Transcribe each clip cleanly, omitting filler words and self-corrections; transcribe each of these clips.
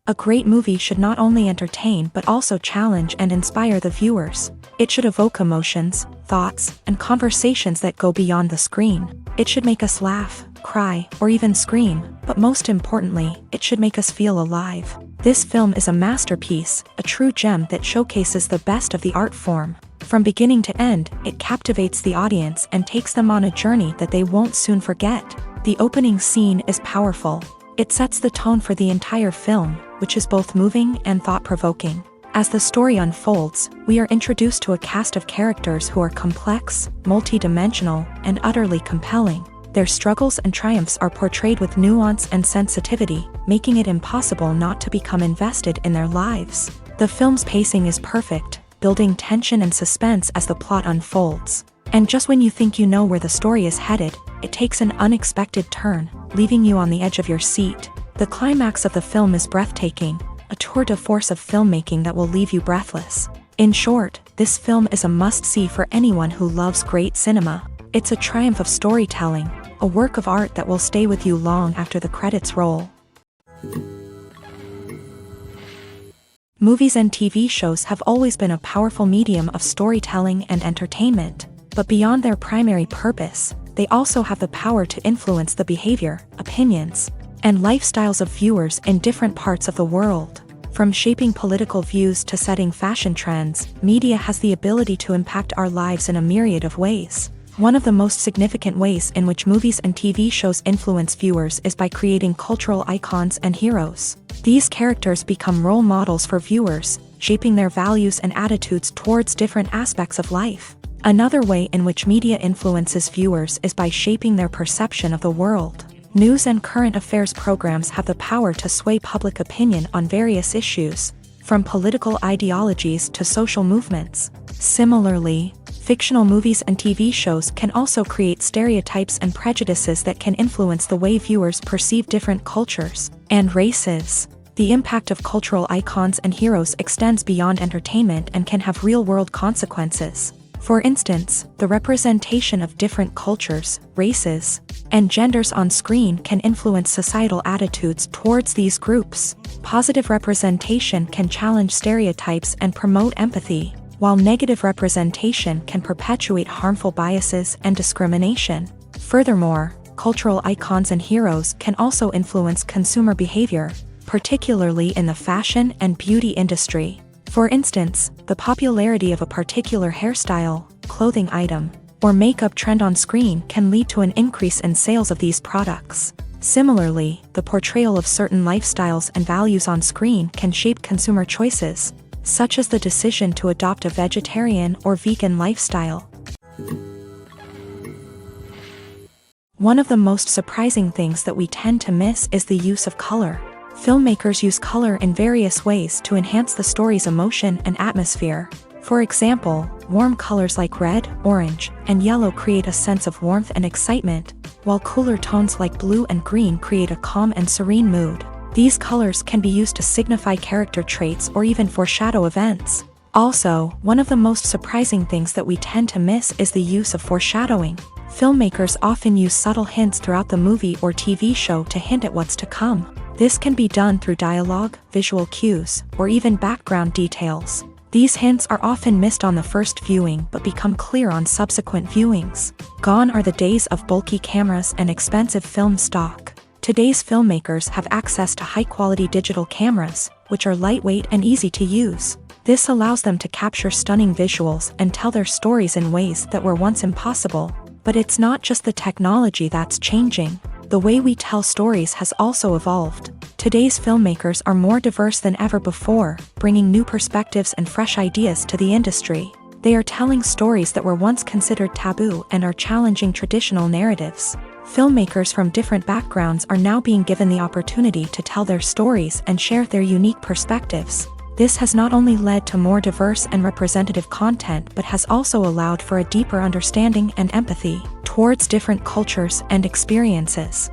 A great movie should not only entertain but also challenge and inspire the viewers. It should evoke emotions, thoughts, and conversations that go beyond the screen. It should make us laugh, cry, or even scream, but most importantly, it should make us feel alive. This film is a masterpiece, a true gem that showcases the best of the art form. From beginning to end, it captivates the audience and takes them on a journey that they won't soon forget. The opening scene is powerful. It sets the tone for the entire film, which is both moving and thought-provoking. As the story unfolds, we are introduced to a cast of characters who are complex, multi-dimensional, and utterly compelling. Their struggles and triumphs are portrayed with nuance and sensitivity, making it impossible not to become invested in their lives. The film's pacing is perfect, building tension and suspense as the plot unfolds. And just when you think you know where the story is headed, it takes an unexpected turn, leaving you on the edge of your seat. The climax of the film is breathtaking, a tour de force of filmmaking that will leave you breathless. In short, this film is a must-see for anyone who loves great cinema. It's a triumph of storytelling, a work of art that will stay with you long after the credits roll. Movies and TV shows have always been a powerful medium of storytelling and entertainment, but beyond their primary purpose, they also have the power to influence the behavior, opinions, and lifestyles of viewers in different parts of the world. From shaping political views to setting fashion trends, media has the ability to impact our lives in a myriad of ways. One of the most significant ways in which movies and TV shows influence viewers is by creating cultural icons and heroes. These characters become role models for viewers, shaping their values and attitudes towards different aspects of life. Another way in which media influences viewers is by shaping their perception of the world. News and current affairs programs have the power to sway public opinion on various issues, from political ideologies to social movements. Similarly, fictional movies and TV shows can also create stereotypes and prejudices that can influence the way viewers perceive different cultures and races. The impact of cultural icons and heroes extends beyond entertainment and can have real-world consequences. For instance, the representation of different cultures, races, and genders on screen can influence societal attitudes towards these groups. Positive representation can challenge stereotypes and promote empathy, while negative representation can perpetuate harmful biases and discrimination. Furthermore, cultural icons and heroes can also influence consumer behavior, particularly in the fashion and beauty industry. For instance, the popularity of a particular hairstyle, clothing item, or makeup trend on screen can lead to an increase in sales of these products. Similarly, the portrayal of certain lifestyles and values on screen can shape consumer choices, such as the decision to adopt a vegetarian or vegan lifestyle. One of the most surprising things that we tend to miss is the use of color. Filmmakers use color in various ways to enhance the story's emotion and atmosphere. For example, warm colors like red, orange, and yellow create a sense of warmth and excitement, while cooler tones like blue and green create a calm and serene mood. These colors can be used to signify character traits or even foreshadow events. Also, one of the most surprising things that we tend to miss is the use of foreshadowing. Filmmakers often use subtle hints throughout the movie or TV show to hint at what's to come. This can be done through dialogue, visual cues, or even background details. These hints are often missed on the first viewing but become clear on subsequent viewings. Gone are the days of bulky cameras and expensive film stock. Today's filmmakers have access to high-quality digital cameras, which are lightweight and easy to use. This allows them to capture stunning visuals and tell their stories in ways that were once impossible. But it's not just the technology that's changing. The way we tell stories has also evolved. Today's filmmakers are more diverse than ever before, bringing new perspectives and fresh ideas to the industry. They are telling stories that were once considered taboo and are challenging traditional narratives. Filmmakers from different backgrounds are now being given the opportunity to tell their stories and share their unique perspectives. This has not only led to more diverse and representative content but has also allowed for a deeper understanding and empathy towards different cultures and experiences.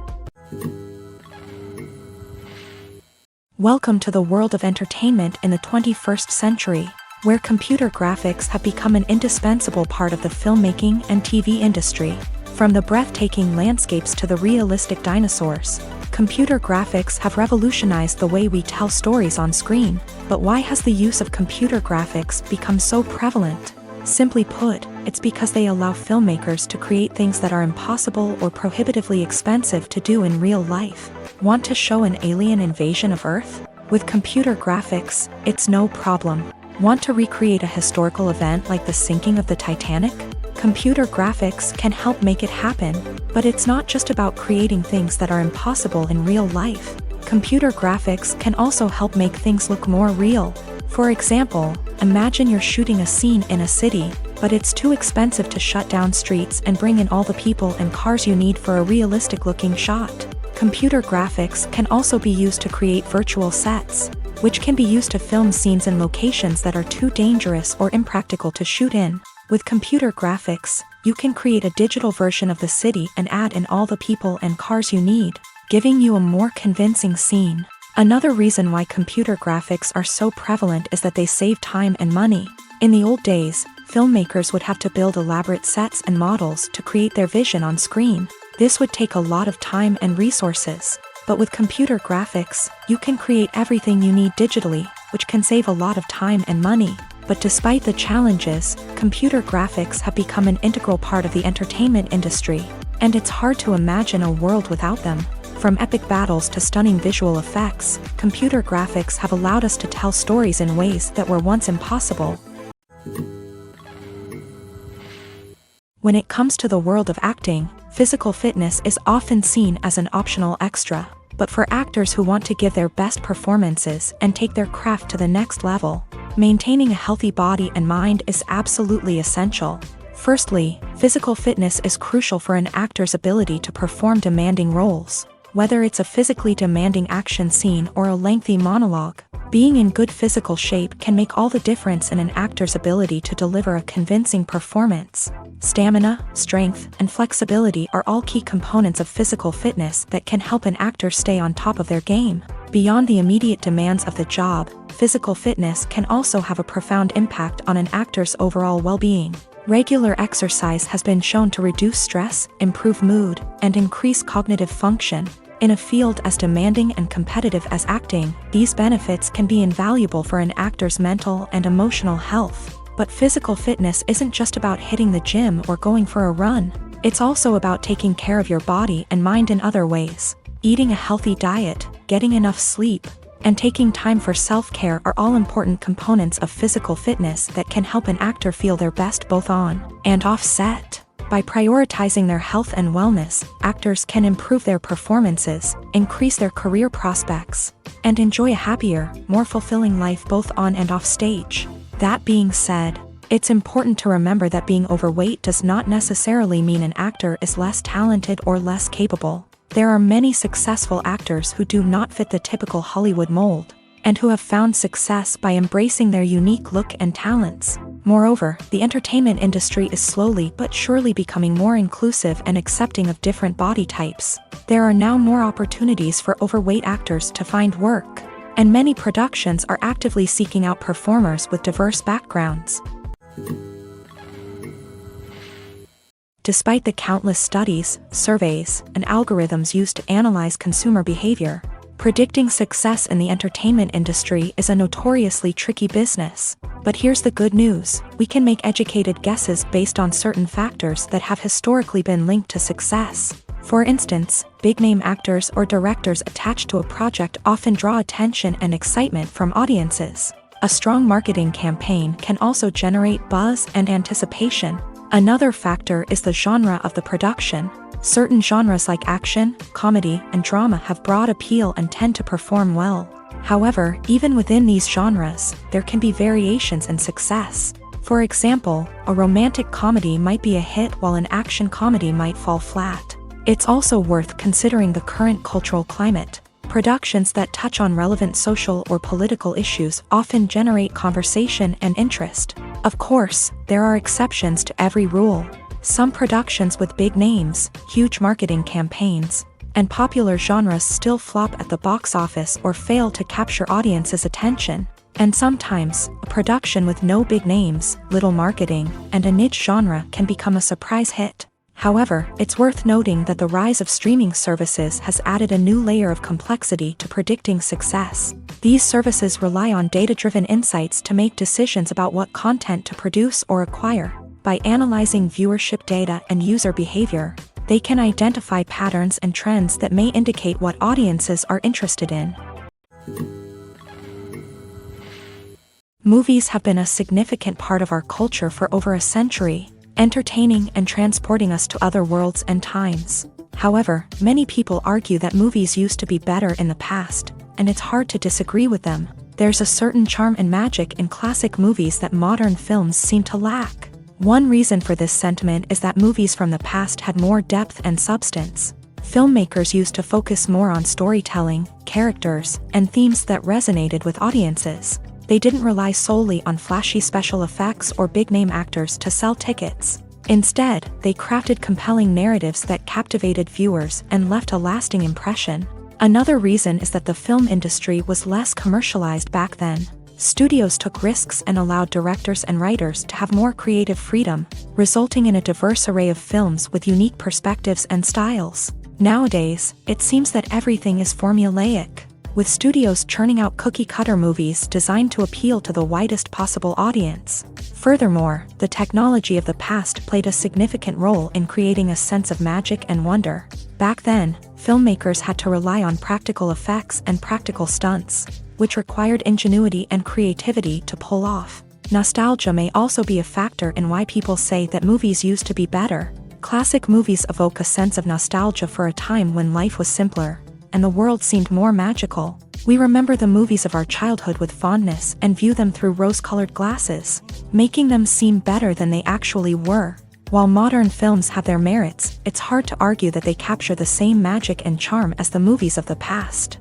Welcome to the world of entertainment in the 21st century, where computer graphics have become an indispensable part of the filmmaking and TV industry. From the breathtaking landscapes to the realistic dinosaurs, computer graphics have revolutionized the way we tell stories on screen. But why has the use of computer graphics become so prevalent? Simply put, it's because they allow filmmakers to create things that are impossible or prohibitively expensive to do in real life. Want to show an alien invasion of Earth? With computer graphics, it's no problem. Want to recreate a historical event like the sinking of the Titanic? Computer graphics can help make it happen. But it's not just about creating things that are impossible in real life. Computer graphics can also help make things look more real. For example, imagine you're shooting a scene in a city, but it's too expensive to shut down streets and bring in all the people and cars you need for a realistic-looking shot. Computer graphics can also be used to create virtual sets, which can be used to film scenes in locations that are too dangerous or impractical to shoot in. With computer graphics, you can create a digital version of the city and add in all the people and cars you need, giving you a more convincing scene. Another reason why computer graphics are so prevalent is that they save time and money. In the old days, filmmakers would have to build elaborate sets and models to create their vision on screen. This would take a lot of time and resources. But with computer graphics, you can create everything you need digitally, which can save a lot of time and money. But despite the challenges, computer graphics have become an integral part of the entertainment industry, and it's hard to imagine a world without them. From epic battles to stunning visual effects, computer graphics have allowed us to tell stories in ways that were once impossible. When it comes to the world of acting, physical fitness is often seen as an optional extra. But for actors who want to give their best performances and take their craft to the next level, maintaining a healthy body and mind is absolutely essential. Firstly, physical fitness is crucial for an actor's ability to perform demanding roles. Whether it's a physically demanding action scene or a lengthy monologue, being in good physical shape can make all the difference in an actor's ability to deliver a convincing performance. Stamina, strength, and flexibility are all key components of physical fitness that can help an actor stay on top of their game. Beyond the immediate demands of the job, physical fitness can also have a profound impact on an actor's overall well-being. Regular exercise has been shown to reduce stress, improve mood, and increase cognitive function. In a field as demanding and competitive as acting, these benefits can be invaluable for an actor's mental and emotional health. But physical fitness isn't just about hitting the gym or going for a run. It's also about taking care of your body and mind in other ways. Eating a healthy diet, getting enough sleep, and taking time for self-care are all important components of physical fitness that can help an actor feel their best both on and off set. By prioritizing their health and wellness, actors can improve their performances, increase their career prospects, and enjoy a happier, more fulfilling life both on and off stage. That being said, it's important to remember that being overweight does not necessarily mean an actor is less talented or less capable. There are many successful actors who do not fit the typical Hollywood mold, and who have found success by embracing their unique look and talents. Moreover, the entertainment industry is slowly but surely becoming more inclusive and accepting of different body types. There are now more opportunities for overweight actors to find work, and many productions are actively seeking out performers with diverse backgrounds. Despite the countless studies, surveys, and algorithms used to analyze consumer behavior, predicting success in the entertainment industry is a notoriously tricky business. But here's the good news: we can make educated guesses based on certain factors that have historically been linked to success. For instance, big-name actors or directors attached to a project often draw attention and excitement from audiences. A strong marketing campaign can also generate buzz and anticipation. Another factor is the genre of the production. Certain genres like action, comedy, and drama have broad appeal and tend to perform well. However, even within these genres, there can be variations in success. For example, a romantic comedy might be a hit while an action comedy might fall flat. It's also worth considering the current cultural climate. Productions that touch on relevant social or political issues often generate conversation and interest. Of course, there are exceptions to every rule. Some productions with big names, huge marketing campaigns, and popular genres still flop at the box office or fail to capture audiences' attention. And sometimes, a production with no big names, little marketing, and a niche genre can become a surprise hit. However, it's worth noting that the rise of streaming services has added a new layer of complexity to predicting success. These services rely on data-driven insights to make decisions about what content to produce or acquire. By analyzing viewership data and user behavior, they can identify patterns and trends that may indicate what audiences are interested in. Movies have been a significant part of our culture for over a century, entertaining and transporting us to other worlds and times. However, many people argue that movies used to be better in the past, and it's hard to disagree with them. There's a certain charm and magic in classic movies that modern films seem to lack. One reason for this sentiment is that movies from the past had more depth and substance. Filmmakers used to focus more on storytelling, characters, and themes that resonated with audiences. They didn't rely solely on flashy special effects or big-name actors to sell tickets. Instead, they crafted compelling narratives that captivated viewers and left a lasting impression. Another reason is that the film industry was less commercialized back then. Studios took risks and allowed directors and writers to have more creative freedom, resulting in a diverse array of films with unique perspectives and styles. Nowadays, it seems that everything is formulaic, with studios churning out cookie-cutter movies designed to appeal to the widest possible audience. Furthermore, the technology of the past played a significant role in creating a sense of magic and wonder. Back then, filmmakers had to rely on practical effects and practical stunts, which required ingenuity and creativity to pull off. Nostalgia may also be a factor in why people say that movies used to be better. Classic movies evoke a sense of nostalgia for a time when life was simpler, and the world seemed more magical. We remember the movies of our childhood with fondness and view them through rose-colored glasses, making them seem better than they actually were. While modern films have their merits, it's hard to argue that they capture the same magic and charm as the movies of the past.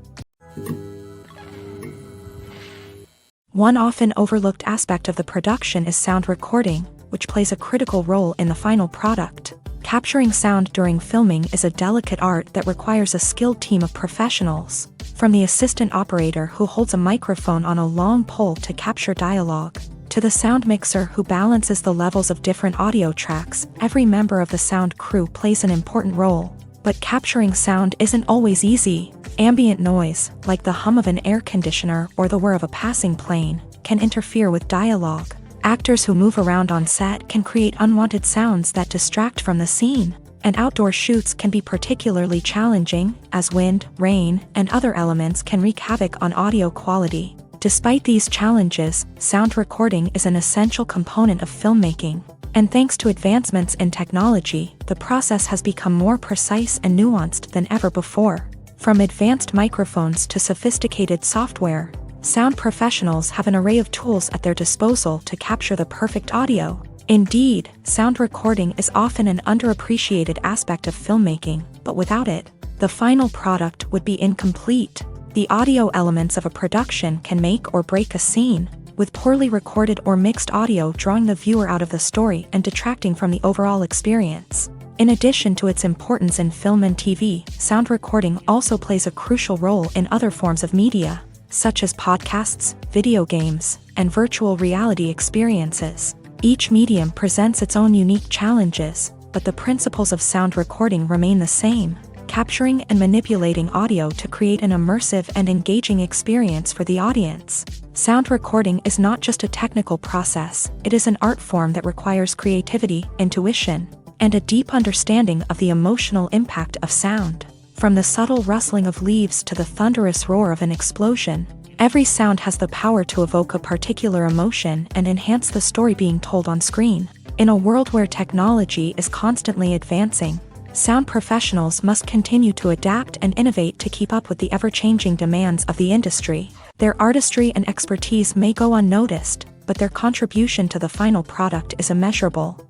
One often overlooked aspect of the production is sound recording, which plays a critical role in the final product. Capturing sound during filming is a delicate art that requires a skilled team of professionals. From the assistant operator who holds a microphone on a long pole to capture dialogue, to the sound mixer who balances the levels of different audio tracks, every member of the sound crew plays an important role. But capturing sound isn't always easy. Ambient noise, like the hum of an air conditioner or the whir of a passing plane, can interfere with dialogue. Actors who move around on set can create unwanted sounds that distract from the scene. And outdoor shoots can be particularly challenging, as wind, rain, and other elements can wreak havoc on audio quality. Despite these challenges, sound recording is an essential component of filmmaking. And thanks to advancements in technology, the process has become more precise and nuanced than ever before. From advanced microphones to sophisticated software, sound professionals have an array of tools at their disposal to capture the perfect audio. Indeed, sound recording is often an underappreciated aspect of filmmaking, but without it, the final product would be incomplete. The audio elements of a production can make or break a scene, with poorly recorded or mixed audio drawing the viewer out of the story and detracting from the overall experience. In addition to its importance in film and TV, sound recording also plays a crucial role in other forms of media, such as podcasts, video games, and virtual reality experiences. Each medium presents its own unique challenges, but the principles of sound recording remain the same, capturing and manipulating audio to create an immersive and engaging experience for the audience. Sound recording is not just a technical process, it is an art form that requires creativity, intuition, and a deep understanding of the emotional impact of sound. From the subtle rustling of leaves to the thunderous roar of an explosion, every sound has the power to evoke a particular emotion and enhance the story being told on screen. In a world where technology is constantly advancing, sound professionals must continue to adapt and innovate to keep up with the ever-changing demands of the industry. Their artistry and expertise may go unnoticed, but their contribution to the final product is immeasurable.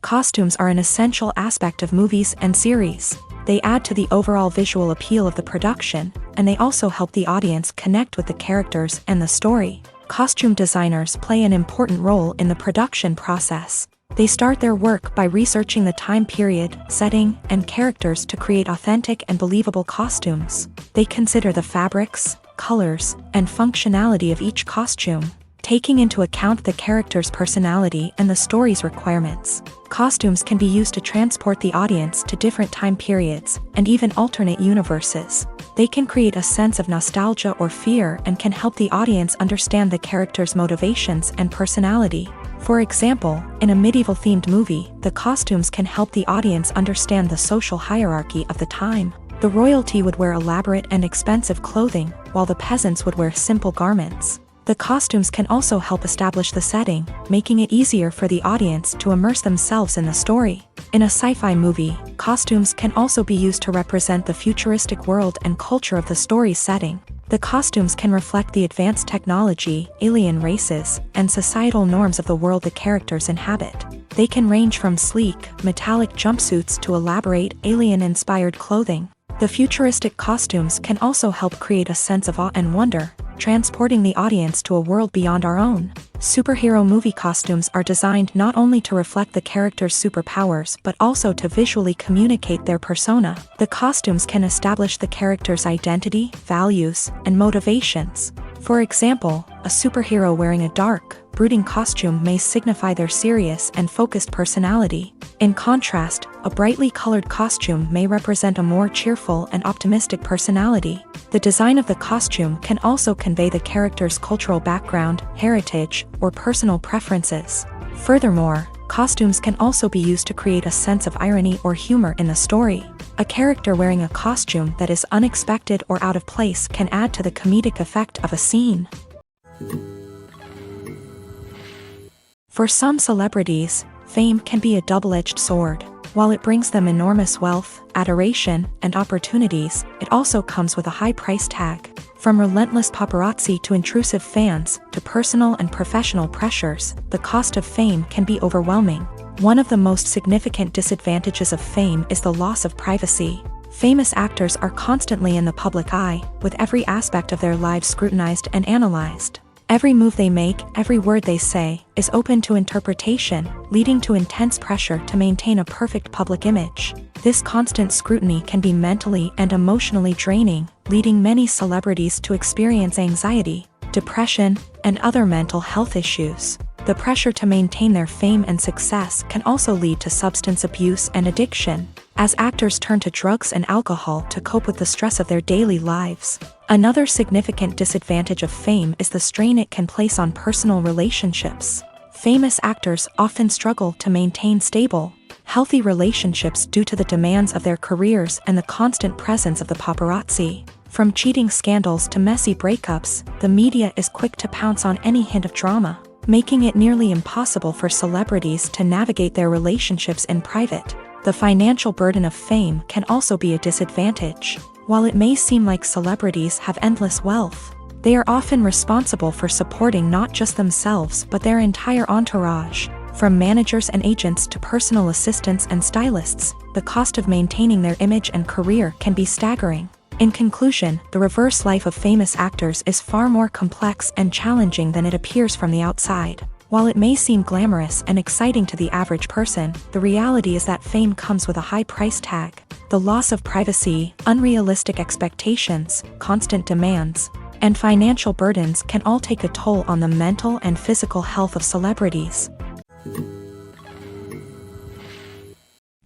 Costumes are an essential aspect of movies and series. They add to the overall visual appeal of the production, and they also help the audience connect with the characters and the story. Costume designers play an important role in the production process. They start their work by researching the time period, setting, and characters to create authentic and believable costumes. They consider the fabrics, colors, and functionality of each costume, taking into account the character's personality and the story's requirements. Costumes can be used to transport the audience to different time periods and even alternate universes. They can create a sense of nostalgia or fear and can help the audience understand the character's motivations and personality. For example, in a medieval-themed movie, the costumes can help the audience understand the social hierarchy of the time. The royalty would wear elaborate and expensive clothing, while the peasants would wear simple garments. The costumes can also help establish the setting, making it easier for the audience to immerse themselves in the story. In a sci-fi movie, costumes can also be used to represent the futuristic world and culture of the story's setting. The costumes can reflect the advanced technology, alien races, and societal norms of the world the characters inhabit. They can range from sleek, metallic jumpsuits to elaborate, alien-inspired clothing. The futuristic costumes can also help create a sense of awe and wonder, transporting the audience to a world beyond our own. Superhero movie costumes are designed not only to reflect the character's superpowers but also to visually communicate their persona. The costumes can establish the character's identity, values, and motivations. For example, a superhero wearing a dark, brooding costume may signify their serious and focused personality. In contrast, a brightly colored costume may represent a more cheerful and optimistic personality. The design of the costume can also convey the character's cultural background, heritage, or personal preferences. Furthermore, costumes can also be used to create a sense of irony or humor in the story. A character wearing a costume that is unexpected or out of place can add to the comedic effect of a scene. For some celebrities, fame can be a double-edged sword. While it brings them enormous wealth, adoration, and opportunities, it also comes with a high price tag. From relentless paparazzi to intrusive fans, to personal and professional pressures, the cost of fame can be overwhelming. One of the most significant disadvantages of fame is the loss of privacy. Famous actors are constantly in the public eye, with every aspect of their lives scrutinized and analyzed. Every move they make, every word they say, is open to interpretation, leading to intense pressure to maintain a perfect public image. This constant scrutiny can be mentally and emotionally draining, leading many celebrities to experience anxiety, depression, and other mental health issues. The pressure to maintain their fame and success can also lead to substance abuse and addiction, as actors turn to drugs and alcohol to cope with the stress of their daily lives. Another significant disadvantage of fame is the strain it can place on personal relationships. Famous actors often struggle to maintain stable, healthy relationships due to the demands of their careers and the constant presence of the paparazzi. From cheating scandals to messy breakups, the media is quick to pounce on any hint of drama, making it nearly impossible for celebrities to navigate their relationships in private. The financial burden of fame can also be a disadvantage. While it may seem like celebrities have endless wealth, they are often responsible for supporting not just themselves but their entire entourage. From managers and agents to personal assistants and stylists, the cost of maintaining their image and career can be staggering. In conclusion, the reverse life of famous actors is far more complex and challenging than it appears from the outside. While it may seem glamorous and exciting to the average person, the reality is that fame comes with a high price tag. The loss of privacy, unrealistic expectations, constant demands, and financial burdens can all take a toll on the mental and physical health of celebrities.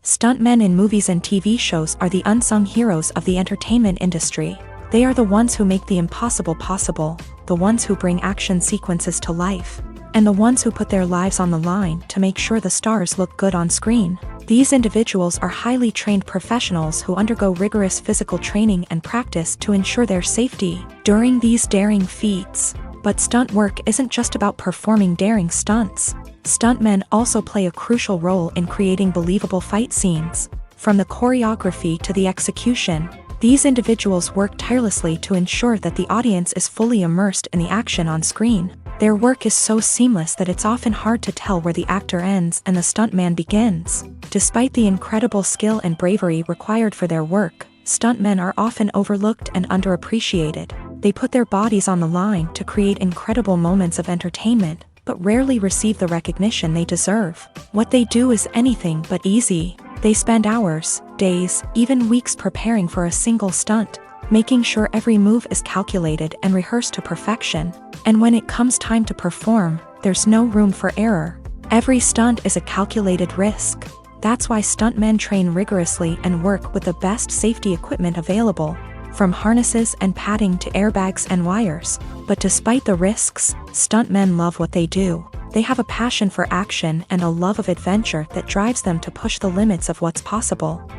Stuntmen in movies and TV shows are the unsung heroes of the entertainment industry. They are the ones who make the impossible possible, the ones who bring action sequences to life, and the ones who put their lives on the line to make sure the stars look good on screen. These individuals are highly trained professionals who undergo rigorous physical training and practice to ensure their safety during these daring feats. But stunt work isn't just about performing daring stunts. Stuntmen also play a crucial role in creating believable fight scenes. From the choreography to the execution, these individuals work tirelessly to ensure that the audience is fully immersed in the action on screen. Their work is so seamless that it's often hard to tell where the actor ends and the stuntman begins. Despite the incredible skill and bravery required for their work, stuntmen are often overlooked and underappreciated. They put their bodies on the line to create incredible moments of entertainment, but rarely receive the recognition they deserve. What they do is anything but easy. They spend hours, days, even weeks preparing for a single stunt, making sure every move is calculated and rehearsed to perfection. And when it comes time to perform, there's no room for error. Every stunt is a calculated risk. That's why stuntmen train rigorously and work with the best safety equipment available, from harnesses and padding to airbags and wires. But despite the risks, stuntmen love what they do. They have a passion for action and a love of adventure that drives them to push the limits of what's possible.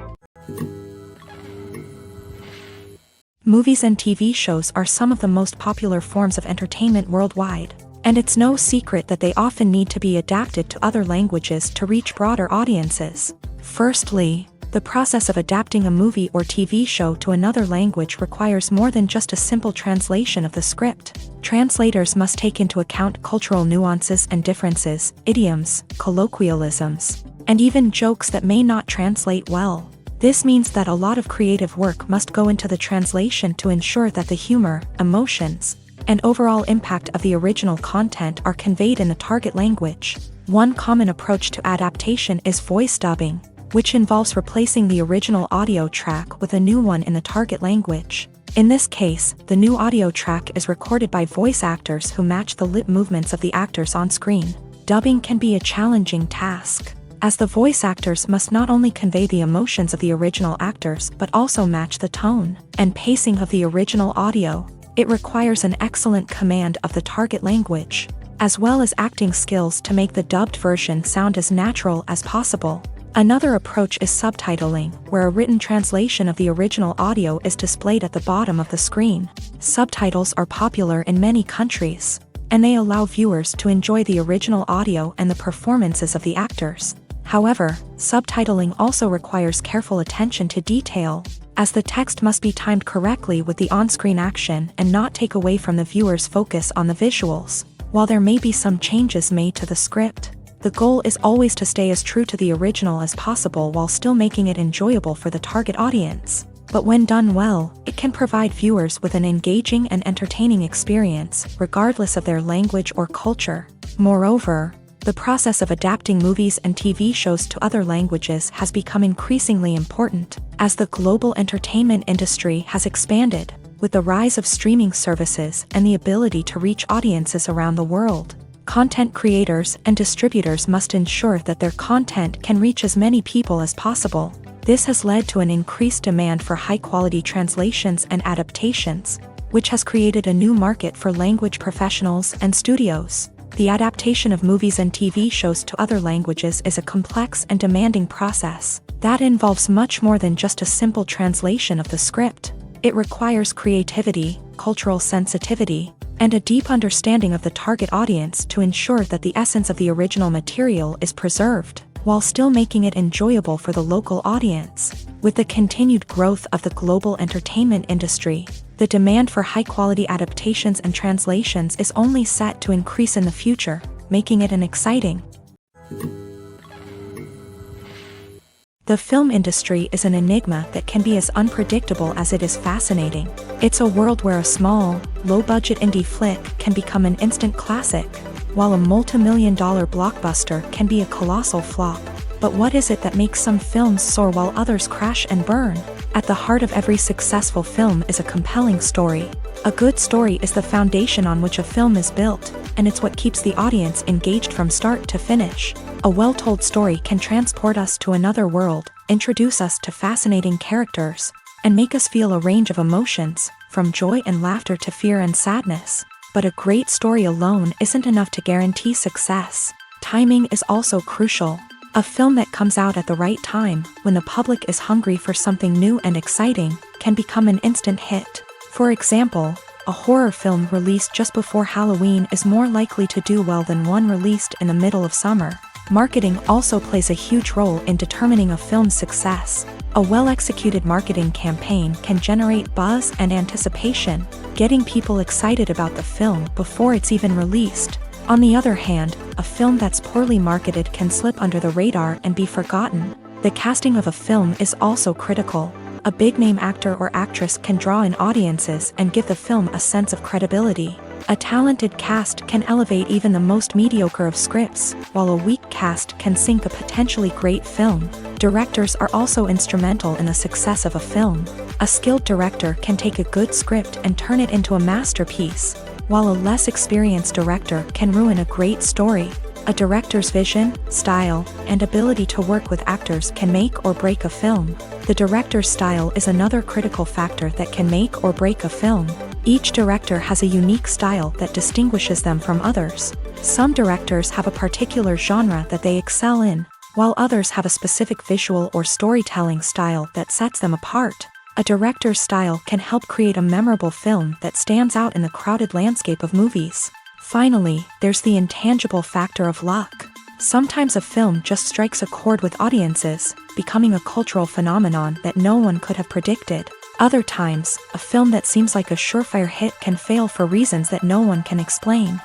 Movies and TV shows are some of the most popular forms of entertainment worldwide, and it's no secret that they often need to be adapted to other languages to reach broader audiences. Firstly, the process of adapting a movie or TV show to another language requires more than just a simple translation of the script. Translators must take into account cultural nuances and differences, idioms, colloquialisms, and even jokes that may not translate well. This means that a lot of creative work must go into the translation to ensure that the humor, emotions, and overall impact of the original content are conveyed in the target language. One common approach to adaptation is voice dubbing, which involves replacing the original audio track with a new one in the target language. In this case, the new audio track is recorded by voice actors who match the lip movements of the actors on screen. Dubbing can be a challenging task, as the voice actors must not only convey the emotions of the original actors but also match the tone and pacing of the original audio. It requires an excellent command of the target language, as well as acting skills to make the dubbed version sound as natural as possible. Another approach is subtitling, where a written translation of the original audio is displayed at the bottom of the screen. Subtitles are popular in many countries, and they allow viewers to enjoy the original audio and the performances of the actors. However, subtitling also requires careful attention to detail, as the text must be timed correctly with the on-screen action and not take away from the viewer's focus on the visuals. While there may be some changes made to the script, the goal is always to stay as true to the original as possible while still making it enjoyable for the target audience. But when done well, it can provide viewers with an engaging and entertaining experience, regardless of their language or culture. Moreover, the process of adapting movies and TV shows to other languages has become increasingly important, as the global entertainment industry has expanded, with the rise of streaming services and the ability to reach audiences around the world. Content creators and distributors must ensure that their content can reach as many people as possible. This has led to an increased demand for high-quality translations and adaptations, which has created a new market for language professionals and studios. The adaptation of movies and TV shows to other languages is a complex and demanding process that involves much more than just a simple translation of the script. It requires creativity, cultural sensitivity, and a deep understanding of the target audience to ensure that the essence of the original material is preserved, while still making it enjoyable for the local audience. With the continued growth of the global entertainment industry, the demand for high-quality adaptations and translations is only set to increase in the future, making it an exciting. The film industry is an enigma that can be as unpredictable as it is fascinating. It's a world where a small, low-budget indie flick can become an instant classic, while a multi-million-dollar blockbuster can be a colossal flop. But what is it that makes some films soar while others crash and burn? At the heart of every successful film is a compelling story. A good story is the foundation on which a film is built, and it's what keeps the audience engaged from start to finish. A well-told story can transport us to another world, introduce us to fascinating characters, and make us feel a range of emotions, from joy and laughter to fear and sadness. But a great story alone isn't enough to guarantee success. Timing is also crucial. A film that comes out at the right time, when the public is hungry for something new and exciting, can become an instant hit. For example, a horror film released just before Halloween is more likely to do well than one released in the middle of summer. Marketing also plays a huge role in determining a film's success. A well-executed marketing campaign can generate buzz and anticipation, getting people excited about the film before it's even released. On the other hand, a film that's poorly marketed can slip under the radar and be forgotten. The casting of a film is also critical. A big-name actor or actress can draw in audiences and give the film a sense of credibility. A talented cast can elevate even the most mediocre of scripts, while a weak cast can sink a potentially great film. Directors are also instrumental in the success of a film. A skilled director can take a good script and turn it into a masterpiece, while a less experienced director can ruin a great story. A director's vision, style, and ability to work with actors can make or break a film. The director's style is another critical factor that can make or break a film. Each director has a unique style that distinguishes them from others. Some directors have a particular genre that they excel in, while others have a specific visual or storytelling style that sets them apart. A director's style can help create a memorable film that stands out in the crowded landscape of movies. Finally, there's the intangible factor of luck. Sometimes a film just strikes a chord with audiences, becoming a cultural phenomenon that no one could have predicted. Other times, a film that seems like a surefire hit can fail for reasons that no one can explain.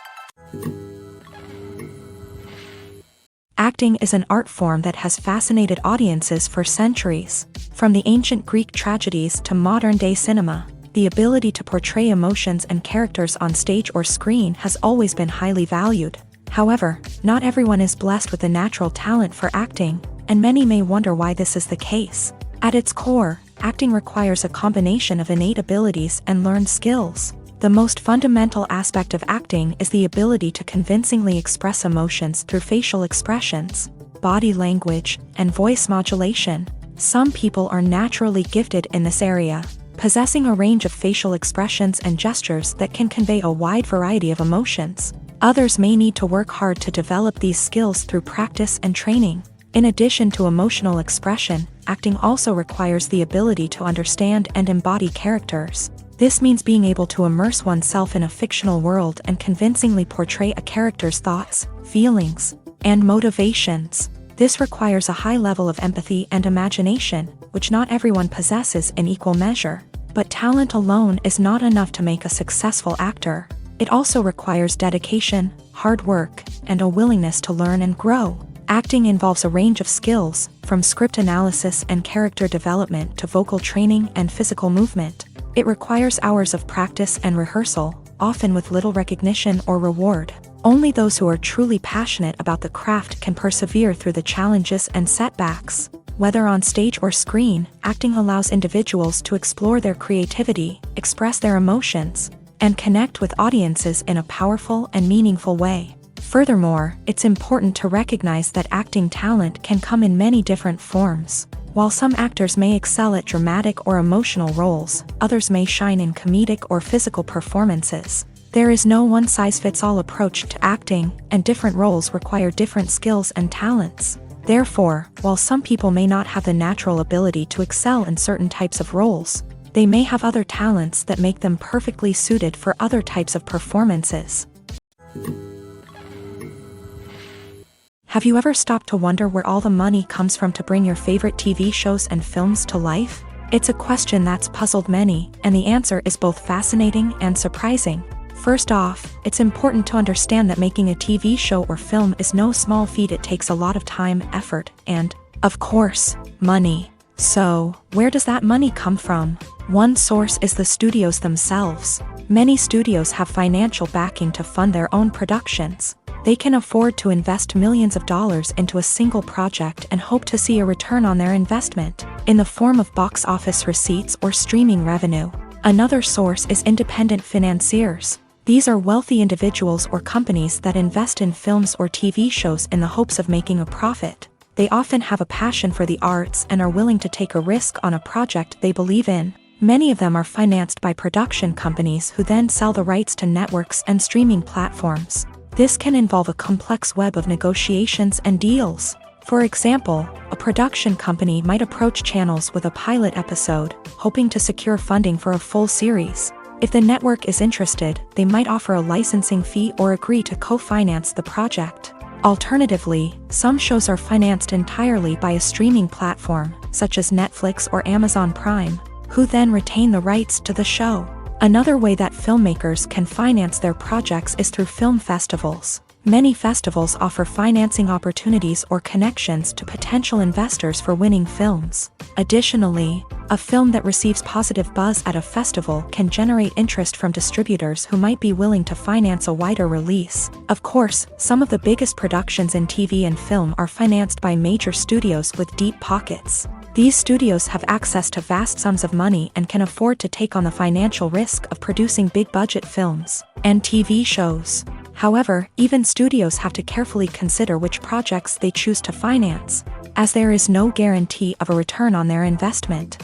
Acting is an art form that has fascinated audiences for centuries. From the ancient Greek tragedies to modern-day cinema, the ability to portray emotions and characters on stage or screen has always been highly valued. However, not everyone is blessed with a natural talent for acting, and many may wonder why this is the case. At its core, acting requires a combination of innate abilities and learned skills. The most fundamental aspect of acting is the ability to convincingly express emotions through facial expressions, body language, and voice modulation. Some people are naturally gifted in this area, possessing a range of facial expressions and gestures that can convey a wide variety of emotions. Others may need to work hard to develop these skills through practice and training. In addition to emotional expression, acting also requires the ability to understand and embody characters. This means being able to immerse oneself in a fictional world and convincingly portray a character's thoughts, feelings, and motivations. This requires a high level of empathy and imagination, which not everyone possesses in equal measure. But talent alone is not enough to make a successful actor. It also requires dedication, hard work, and a willingness to learn and grow. Acting involves a range of skills, from script analysis and character development to vocal training and physical movement. It requires hours of practice and rehearsal, often with little recognition or reward. Only those who are truly passionate about the craft can persevere through the challenges and setbacks. Whether on stage or screen, acting allows individuals to explore their creativity, express their emotions, and connect with audiences in a powerful and meaningful way. Furthermore, it's important to recognize that acting talent can come in many different forms. While some actors may excel at dramatic or emotional roles, others may shine in comedic or physical performances. There is no one-size-fits-all approach to acting, and different roles require different skills and talents. Therefore, while some people may not have the natural ability to excel in certain types of roles, they may have other talents that make them perfectly suited for other types of performances. Have you ever stopped to wonder where all the money comes from to bring your favorite TV shows and films to life? It's a question that's puzzled many, and the answer is both fascinating and surprising. First off, it's important to understand that making a TV show or film is no small feat. It takes a lot of time, effort, and, of course, money. So, where does that money come from? One source is the studios themselves. Many studios have financial backing to fund their own productions. They can afford to invest millions of dollars into a single project and hope to see a return on their investment, in the form of box office receipts or streaming revenue. Another source is independent financiers. These are wealthy individuals or companies that invest in films or TV shows in the hopes of making a profit. They often have a passion for the arts and are willing to take a risk on a project they believe in. Many of them are financed by production companies who then sell the rights to networks and streaming platforms. This can involve a complex web of negotiations and deals. For example, a production company might approach channels with a pilot episode, hoping to secure funding for a full series. If the network is interested, they might offer a licensing fee or agree to co-finance the project. Alternatively, some shows are financed entirely by a streaming platform, such as Netflix or Amazon Prime, who then retain the rights to the show. Another way that filmmakers can finance their projects is through film festivals. Many festivals offer financing opportunities or connections to potential investors for winning films. Additionally, a film that receives positive buzz at a festival can generate interest from distributors who might be willing to finance a wider release. Of course, some of the biggest productions in TV and film are financed by major studios with deep pockets. These studios have access to vast sums of money and can afford to take on the financial risk of producing big-budget films and TV shows. However, even studios have to carefully consider which projects they choose to finance, as there is no guarantee of a return on their investment.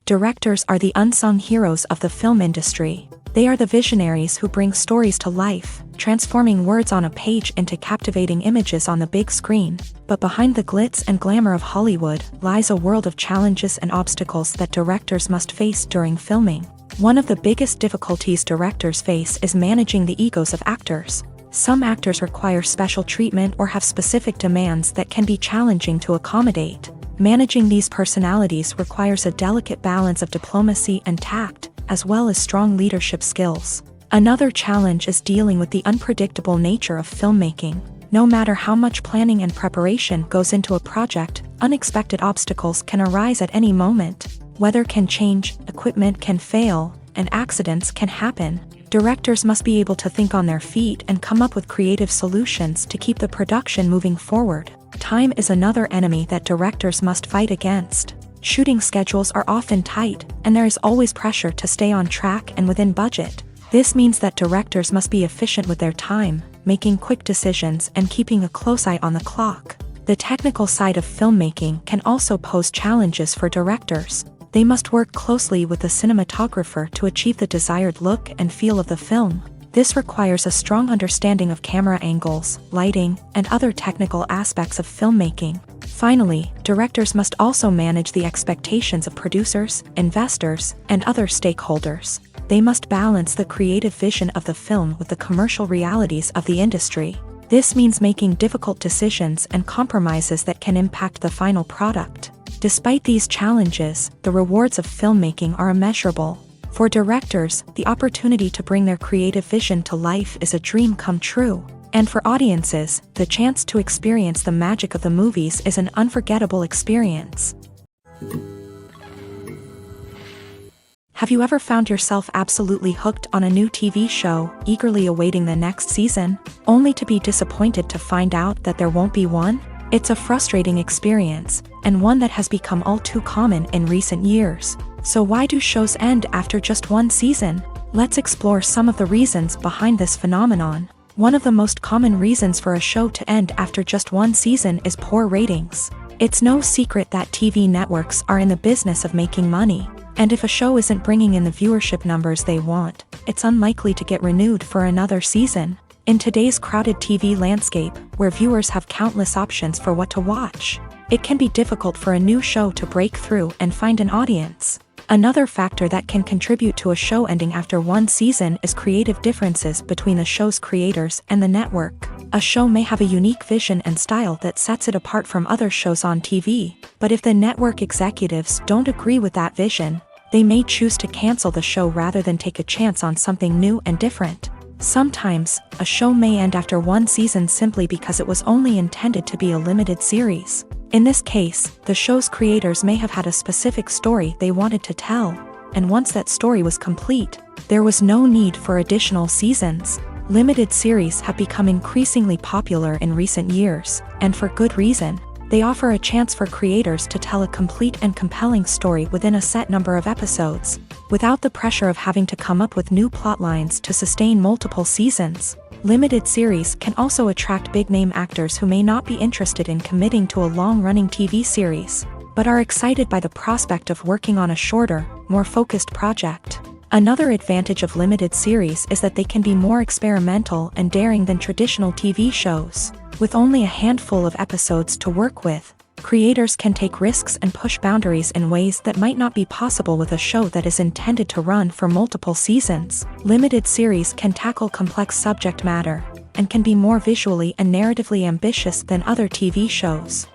Directors are the unsung heroes of the film industry. They are the visionaries who bring stories to life, transforming words on a page into captivating images on the big screen. But behind the glitz and glamour of Hollywood lies a world of challenges and obstacles that directors must face during filming. One of the biggest difficulties directors face is managing the egos of actors. Some actors require special treatment or have specific demands that can be challenging to accommodate. Managing these personalities requires a delicate balance of diplomacy and tact, as well as strong leadership skills. Another challenge is dealing with the unpredictable nature of filmmaking. No matter how much planning and preparation goes into a project, unexpected obstacles can arise at any moment. Weather can change, equipment can fail, and accidents can happen. Directors must be able to think on their feet and come up with creative solutions to keep the production moving forward. Time is another enemy that directors must fight against. Shooting schedules are often tight, and there is always pressure to stay on track and within budget. This means that directors must be efficient with their time, making quick decisions and keeping a close eye on the clock. The technical side of filmmaking can also pose challenges for directors. They must work closely with the cinematographer to achieve the desired look and feel of the film. This requires a strong understanding of camera angles, lighting, and other technical aspects of filmmaking. Finally, directors must also manage the expectations of producers, investors, and other stakeholders. They must balance the creative vision of the film with the commercial realities of the industry. This means making difficult decisions and compromises that can impact the final product. Despite these challenges, the rewards of filmmaking are immeasurable. For directors, the opportunity to bring their creative vision to life is a dream come true. And for audiences, the chance to experience the magic of the movies is an unforgettable experience. Have you ever found yourself absolutely hooked on a new TV show, eagerly awaiting the next season, only to be disappointed to find out that there won't be one? It's a frustrating experience, and one that has become all too common in recent years. So why do shows end after just one season? Let's explore some of the reasons behind this phenomenon. One of the most common reasons for a show to end after just one season is poor ratings. It's no secret that TV networks are in the business of making money, and if a show isn't bringing in the viewership numbers they want, it's unlikely to get renewed for another season. In today's crowded TV landscape, where viewers have countless options for what to watch, it can be difficult for a new show to break through and find an audience. Another factor that can contribute to a show ending after one season is creative differences between the show's creators and the network. A show may have a unique vision and style that sets it apart from other shows on TV, but if the network executives don't agree with that vision, they may choose to cancel the show rather than take a chance on something new and different. Sometimes, a show may end after one season simply because it was only intended to be a limited series. In this case, the show's creators may have had a specific story they wanted to tell, and once that story was complete, there was no need for additional seasons. Limited series have become increasingly popular in recent years, and for good reason. They offer a chance for creators to tell a complete and compelling story within a set number of episodes, without the pressure of having to come up with new plotlines to sustain multiple seasons. Limited series can also attract big-name actors who may not be interested in committing to a long-running TV series. but are excited by the prospect of working on a shorter, more focused project. Another advantage of limited series is that they can be more experimental and daring than traditional TV shows. With only a handful of episodes to work with, creators can take risks and push boundaries in ways that might not be possible with a show that is intended to run for multiple seasons. Limited series can tackle complex subject matter, and can be more visually and narratively ambitious than other TV shows.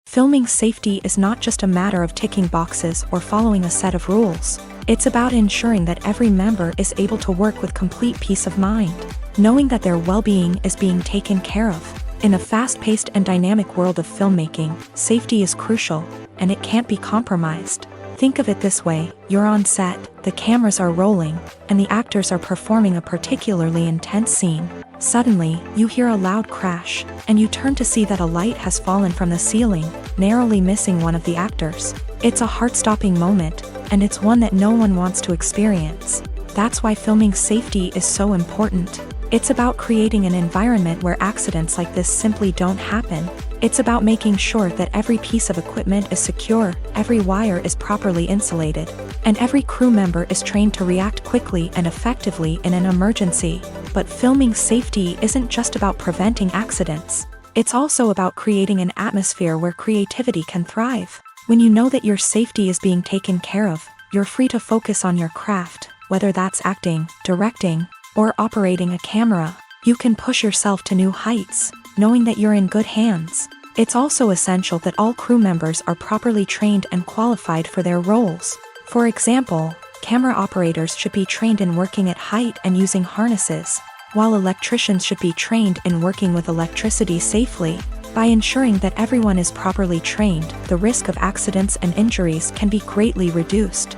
Filming safety is not just a matter of ticking boxes or following a set of rules. It's about ensuring that every member is able to work with complete peace of mind, knowing that their well-being is being taken care of. In a fast-paced and dynamic world of filmmaking, safety is crucial, and it can't be compromised. Think of it this way: you're on set, the cameras are rolling, and the actors are performing a particularly intense scene. Suddenly, you hear a loud crash, and you turn to see that a light has fallen from the ceiling, narrowly missing one of the actors. It's a heart-stopping moment, and it's one that no one wants to experience. That's why filming safety is so important. It's about creating an environment where accidents like this simply don't happen. It's about making sure that every piece of equipment is secure, every wire is properly insulated, and every crew member is trained to react quickly and effectively in an emergency. But filming safety isn't just about preventing accidents. It's also about creating an atmosphere where creativity can thrive. When you know that your safety is being taken care of, you're free to focus on your craft, whether that's acting, directing, or operating a camera. You can push yourself to new heights, knowing that you're in good hands. It's also essential that all crew members are properly trained and qualified for their roles. For example, camera operators should be trained in working at height and using harnesses, while electricians should be trained in working with electricity safely. By ensuring that everyone is properly trained, the risk of accidents and injuries can be greatly reduced.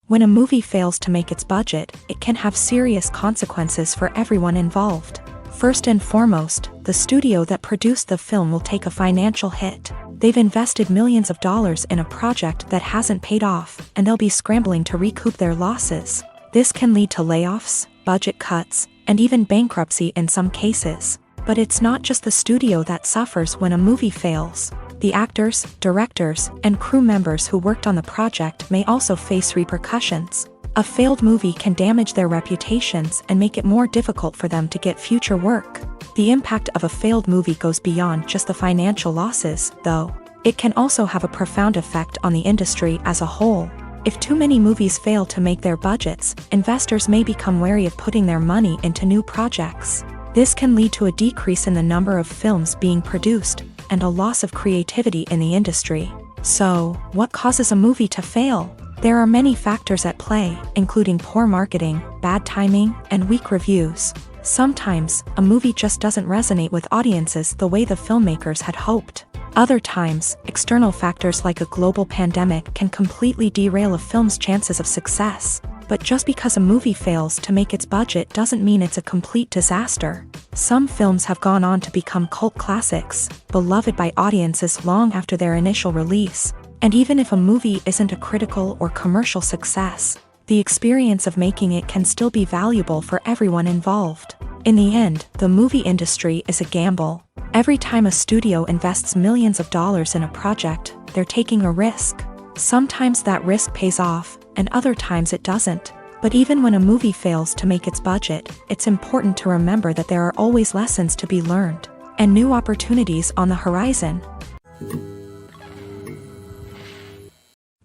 When a movie fails to make its budget, it can have serious consequences for everyone involved. First and foremost, the studio that produced the film will take a financial hit. They've invested millions of dollars in a project that hasn't paid off, and they'll be scrambling to recoup their losses. This can lead to layoffs, budget cuts, and even bankruptcy in some cases. But it's not just the studio that suffers when a movie fails. The actors, directors, and crew members who worked on the project may also face repercussions. A failed movie can damage their reputations and make it more difficult for them to get future work. The impact of a failed movie goes beyond just the financial losses, though. It can also have a profound effect on the industry as a whole. If too many movies fail to make their budgets, investors may become wary of putting their money into new projects. This can lead to a decrease in the number of films being produced, and a loss of creativity in the industry. So, what causes a movie to fail? There are many factors at play, including poor marketing, bad timing, and weak reviews. Sometimes, a movie just doesn't resonate with audiences the way the filmmakers had hoped. Other times, external factors like a global pandemic can completely derail a film's chances of success. But just because a movie fails to make its budget doesn't mean it's a complete disaster. Some films have gone on to become cult classics, beloved by audiences long after their initial release. And even if a movie isn't a critical or commercial success, the experience of making it can still be valuable for everyone involved. In the end, the movie industry is a gamble. Every time a studio invests millions of dollars in a project, they're taking a risk. Sometimes that risk pays off, and other times it doesn't. But even when a movie fails to make its budget, it's important to remember that there are always lessons to be learned, and new opportunities on the horizon.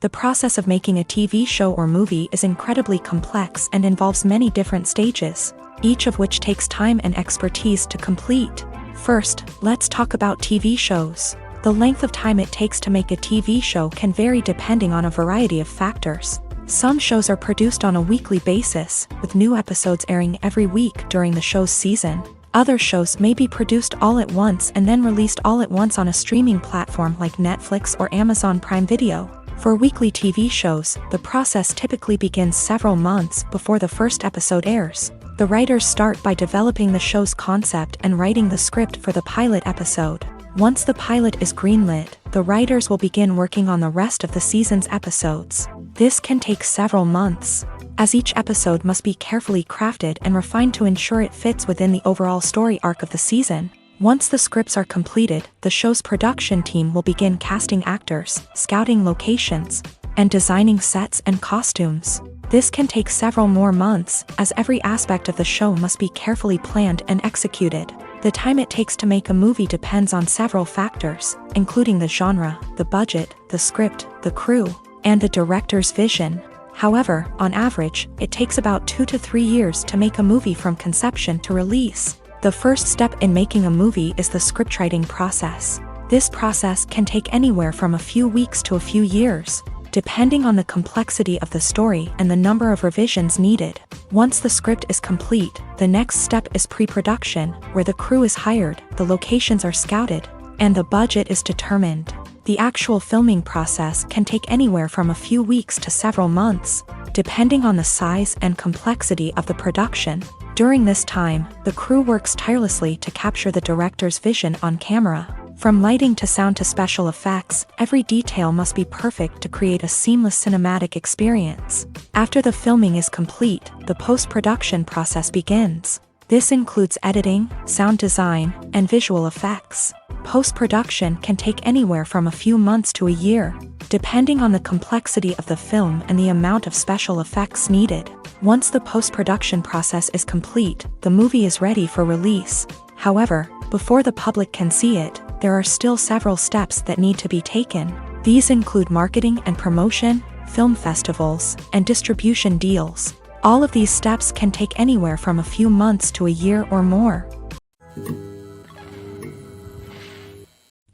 The process of making a TV show or movie is incredibly complex and involves many different stages, each of which takes time and expertise to complete. First, let's talk about TV shows. The length of time it takes to make a TV show can vary depending on a variety of factors. Some shows are produced on a weekly basis, with new episodes airing every week during the show's season. Other shows may be produced all at once and then released all at once on a streaming platform like Netflix or Amazon Prime Video. For weekly TV shows, the process typically begins several months before the first episode airs. The writers start by developing the show's concept and writing the script for the pilot episode. Once the pilot is greenlit, the writers will begin working on the rest of the season's episodes. This can take several months, as each episode must be carefully crafted and refined to ensure it fits within the overall story arc of the season. Once the scripts are completed, the show's production team will begin casting actors, scouting locations, and designing sets and costumes. This can take several more months, as every aspect of the show must be carefully planned and executed. The time it takes to make a movie depends on several factors, including the genre, the budget, the script, the crew, and the director's vision. However, on average, it takes about 2 to 3 years to make a movie from conception to release. The first step in making a movie is the scriptwriting process. This process can take anywhere from a few weeks to a few years, depending on the complexity of the story and the number of revisions needed. Once the script is complete, the next step is pre-production, where the crew is hired, the locations are scouted, and the budget is determined. The actual filming process can take anywhere from a few weeks to several months, depending on the size and complexity of the production. During this time, the crew works tirelessly to capture the director's vision on camera. From lighting to sound to special effects, every detail must be perfect to create a seamless cinematic experience. After the filming is complete, the post-production process begins. This includes editing, sound design, and visual effects. Post-production can take anywhere from a few months to a year, depending on the complexity of the film and the amount of special effects needed. Once the post-production process is complete, the movie is ready for release. However, before the public can see it, there are still several steps that need to be taken. These include marketing and promotion, film festivals, and distribution deals. All of these steps can take anywhere from a few months to a year or more.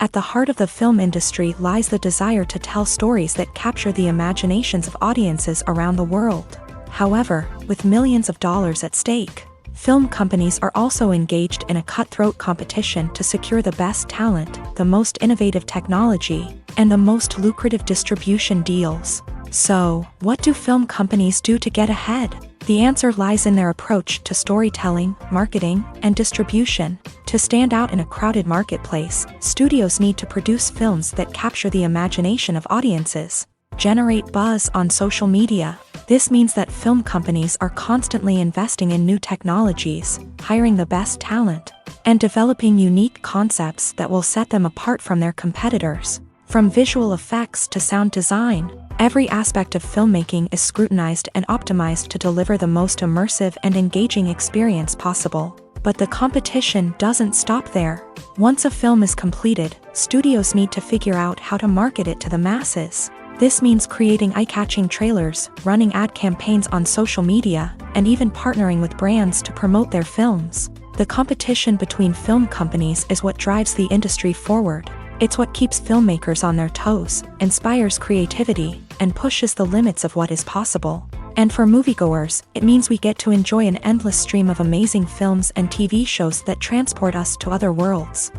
At the heart of the film industry lies the desire to tell stories that capture the imaginations of audiences around the world. However, with millions of dollars at stake, film companies are also engaged in a cutthroat competition to secure the best talent, the most innovative technology, and the most lucrative distribution deals. So, what do film companies do to get ahead? The answer lies in their approach to storytelling, marketing, and distribution. To stand out in a crowded marketplace, studios need to produce films that capture the imagination of audiences, generate buzz on social media. This means that film companies are constantly investing in new technologies, hiring the best talent, and developing unique concepts that will set them apart from their competitors. From visual effects to sound design, every aspect of filmmaking is scrutinized and optimized to deliver the most immersive and engaging experience possible. But the competition doesn't stop there. Once a film is completed, studios need to figure out how to market it to the masses. This means creating eye-catching trailers, running ad campaigns on social media, and even partnering with brands to promote their films. The competition between film companies is what drives the industry forward. It's what keeps filmmakers on their toes, inspires creativity, and pushes the limits of what is possible. And for moviegoers, it means we get to enjoy an endless stream of amazing films and TV shows that transport us to other worlds.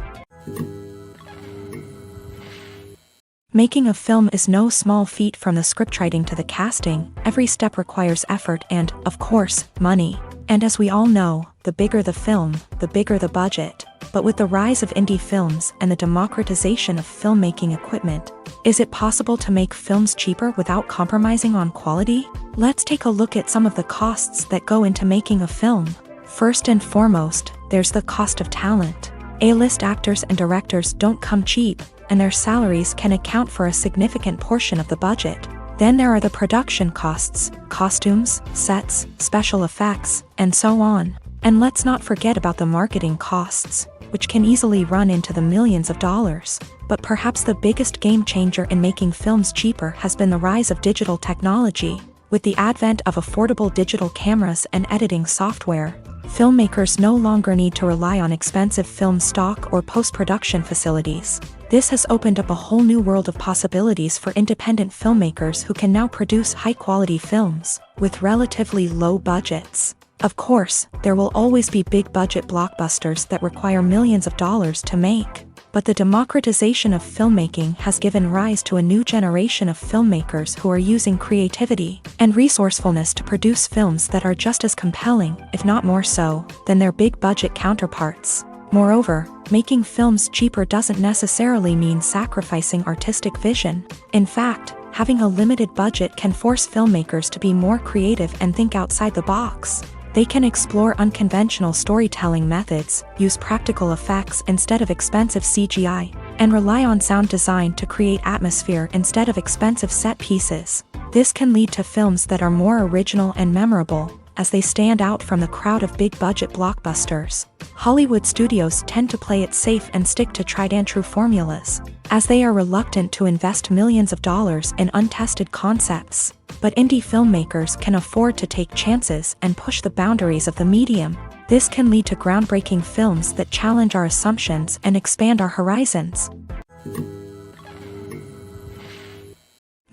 Making a film is no small feat. From the scriptwriting to the casting, every step requires effort and, of course, money. And as we all know, the bigger the film, the bigger the budget. But with the rise of indie films and the democratization of filmmaking equipment, is it possible to make films cheaper without compromising on quality? Let's take a look at some of the costs that go into making a film. First and foremost, there's the cost of talent. A-list actors and directors don't come cheap, and their salaries can account for a significant portion of the budget. Then there are the production costs, costumes, sets, special effects, and so on. And let's not forget about the marketing costs, which can easily run into the millions of dollars. But perhaps the biggest game changer in making films cheaper has been the rise of digital technology. With the advent of affordable digital cameras and editing software, filmmakers no longer need to rely on expensive film stock or post-production facilities. This has opened up a whole new world of possibilities for independent filmmakers who can now produce high-quality films with relatively low budgets. Of course, there will always be big-budget blockbusters that require millions of dollars to make. But the democratization of filmmaking has given rise to a new generation of filmmakers who are using creativity and resourcefulness to produce films that are just as compelling, if not more so, than their big-budget counterparts. Moreover, making films cheaper doesn't necessarily mean sacrificing artistic vision. In fact, Having a limited budget can force filmmakers to be more creative and think outside the box. They can explore unconventional storytelling methods, use practical effects instead of expensive CGI, and rely on sound design to create atmosphere instead of expensive set pieces. This can lead to films that are more original and memorable, as they stand out from the crowd of big-budget blockbusters. Hollywood studios tend to play it safe and stick to tried-and-true formulas, as they are reluctant to invest millions of dollars in untested concepts. But indie filmmakers can afford to take chances and push the boundaries of the medium. This can lead to groundbreaking films that challenge our assumptions and expand our horizons.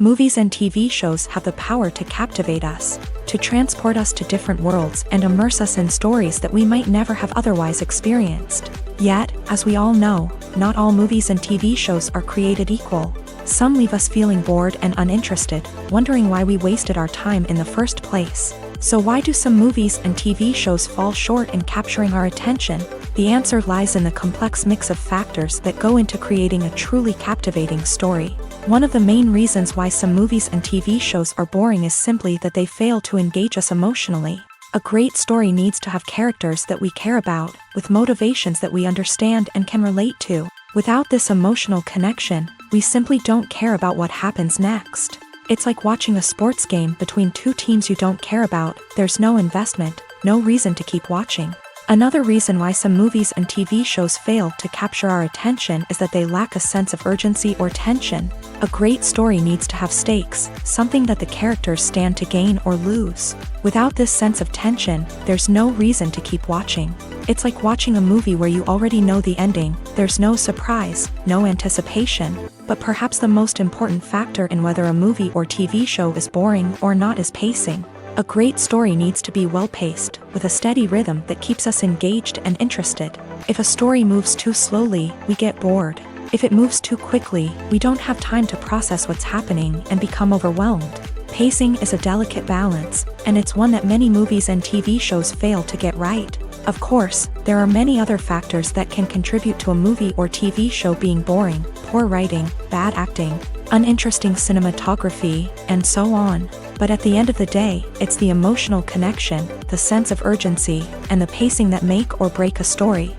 Movies and TV shows have the power to captivate us, to transport us to different worlds and immerse us in stories that we might never have otherwise experienced. Yet, as we all know, not all movies and TV shows are created equal. Some leave us feeling bored and uninterested, wondering why we wasted our time in the first place. So why do some movies and TV shows fall short in capturing our attention? The answer lies in the complex mix of factors that go into creating a truly captivating story. One of the main reasons why some movies and TV shows are boring is simply that they fail to engage us emotionally. A great story needs to have characters that we care about, with motivations that we understand and can relate to. Without this emotional connection, we simply don't care about what happens next. It's like watching a sports game between two teams you don't care about. There's no investment, no reason to keep watching. Another reason why some movies and TV shows fail to capture our attention is that they lack a sense of urgency or tension. A great story needs to have stakes, something that the characters stand to gain or lose. Without this sense of tension, there's no reason to keep watching. It's like watching a movie where you already know the ending. There's no surprise, no anticipation. But perhaps the most important factor in whether a movie or TV show is boring or not is pacing. A great story needs to be well-paced, with a steady rhythm that keeps us engaged and interested. If a story moves too slowly, we get bored. If it moves too quickly, we don't have time to process what's happening and become overwhelmed. Pacing is a delicate balance, and it's one that many movies and TV shows fail to get right. Of course, there are many other factors that can contribute to a movie or TV show being boring: poor writing, bad acting, uninteresting cinematography, and so on. But at the end of the day, it's the emotional connection, the sense of urgency, and the pacing that make or break a story.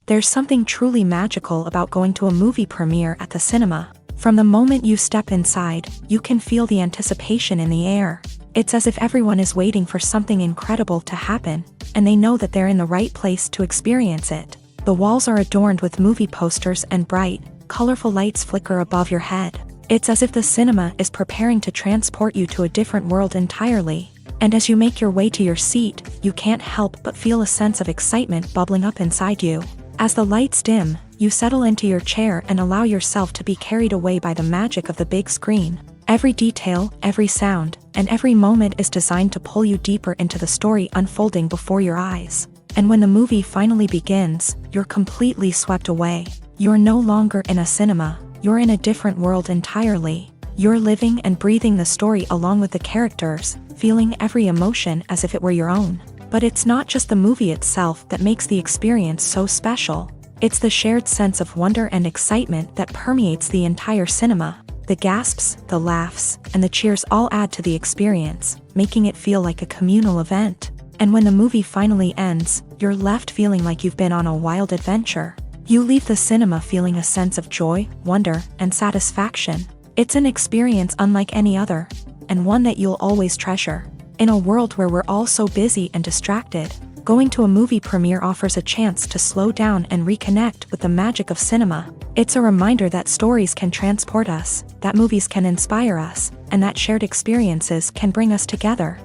There's something truly magical about going to a movie premiere at the cinema. From the moment you step inside, you can feel the anticipation in the air. It's as if everyone is waiting for something incredible to happen, and they know that they're in the right place to experience it. The walls are adorned with movie posters and bright, colorful lights flicker above your head. It's as if the cinema is preparing to transport you to a different world entirely. And as you make your way to your seat, you can't help but feel a sense of excitement bubbling up inside you. As the lights dim, you settle into your chair and allow yourself to be carried away by the magic of the big screen. Every detail, every sound, and every moment is designed to pull you deeper into the story unfolding before your eyes. And when the movie finally begins, you're completely swept away. You're no longer in a cinema. You're in a different world entirely. You're living and breathing the story along with the characters, feeling every emotion as if it were your own. But it's not just the movie itself that makes the experience so special. It's the shared sense of wonder and excitement that permeates the entire cinema. The gasps, the laughs, and the cheers all add to the experience, making it feel like a communal event. And when the movie finally ends, you're left feeling like you've been on a wild adventure. You leave the cinema feeling a sense of joy, wonder, and satisfaction. It's an experience unlike any other, and one that you'll always treasure. In a world where we're all so busy and distracted, going to a movie premiere offers a chance to slow down and reconnect with the magic of cinema. It's a reminder that stories can transport us, that movies can inspire us, and that shared experiences can bring us together.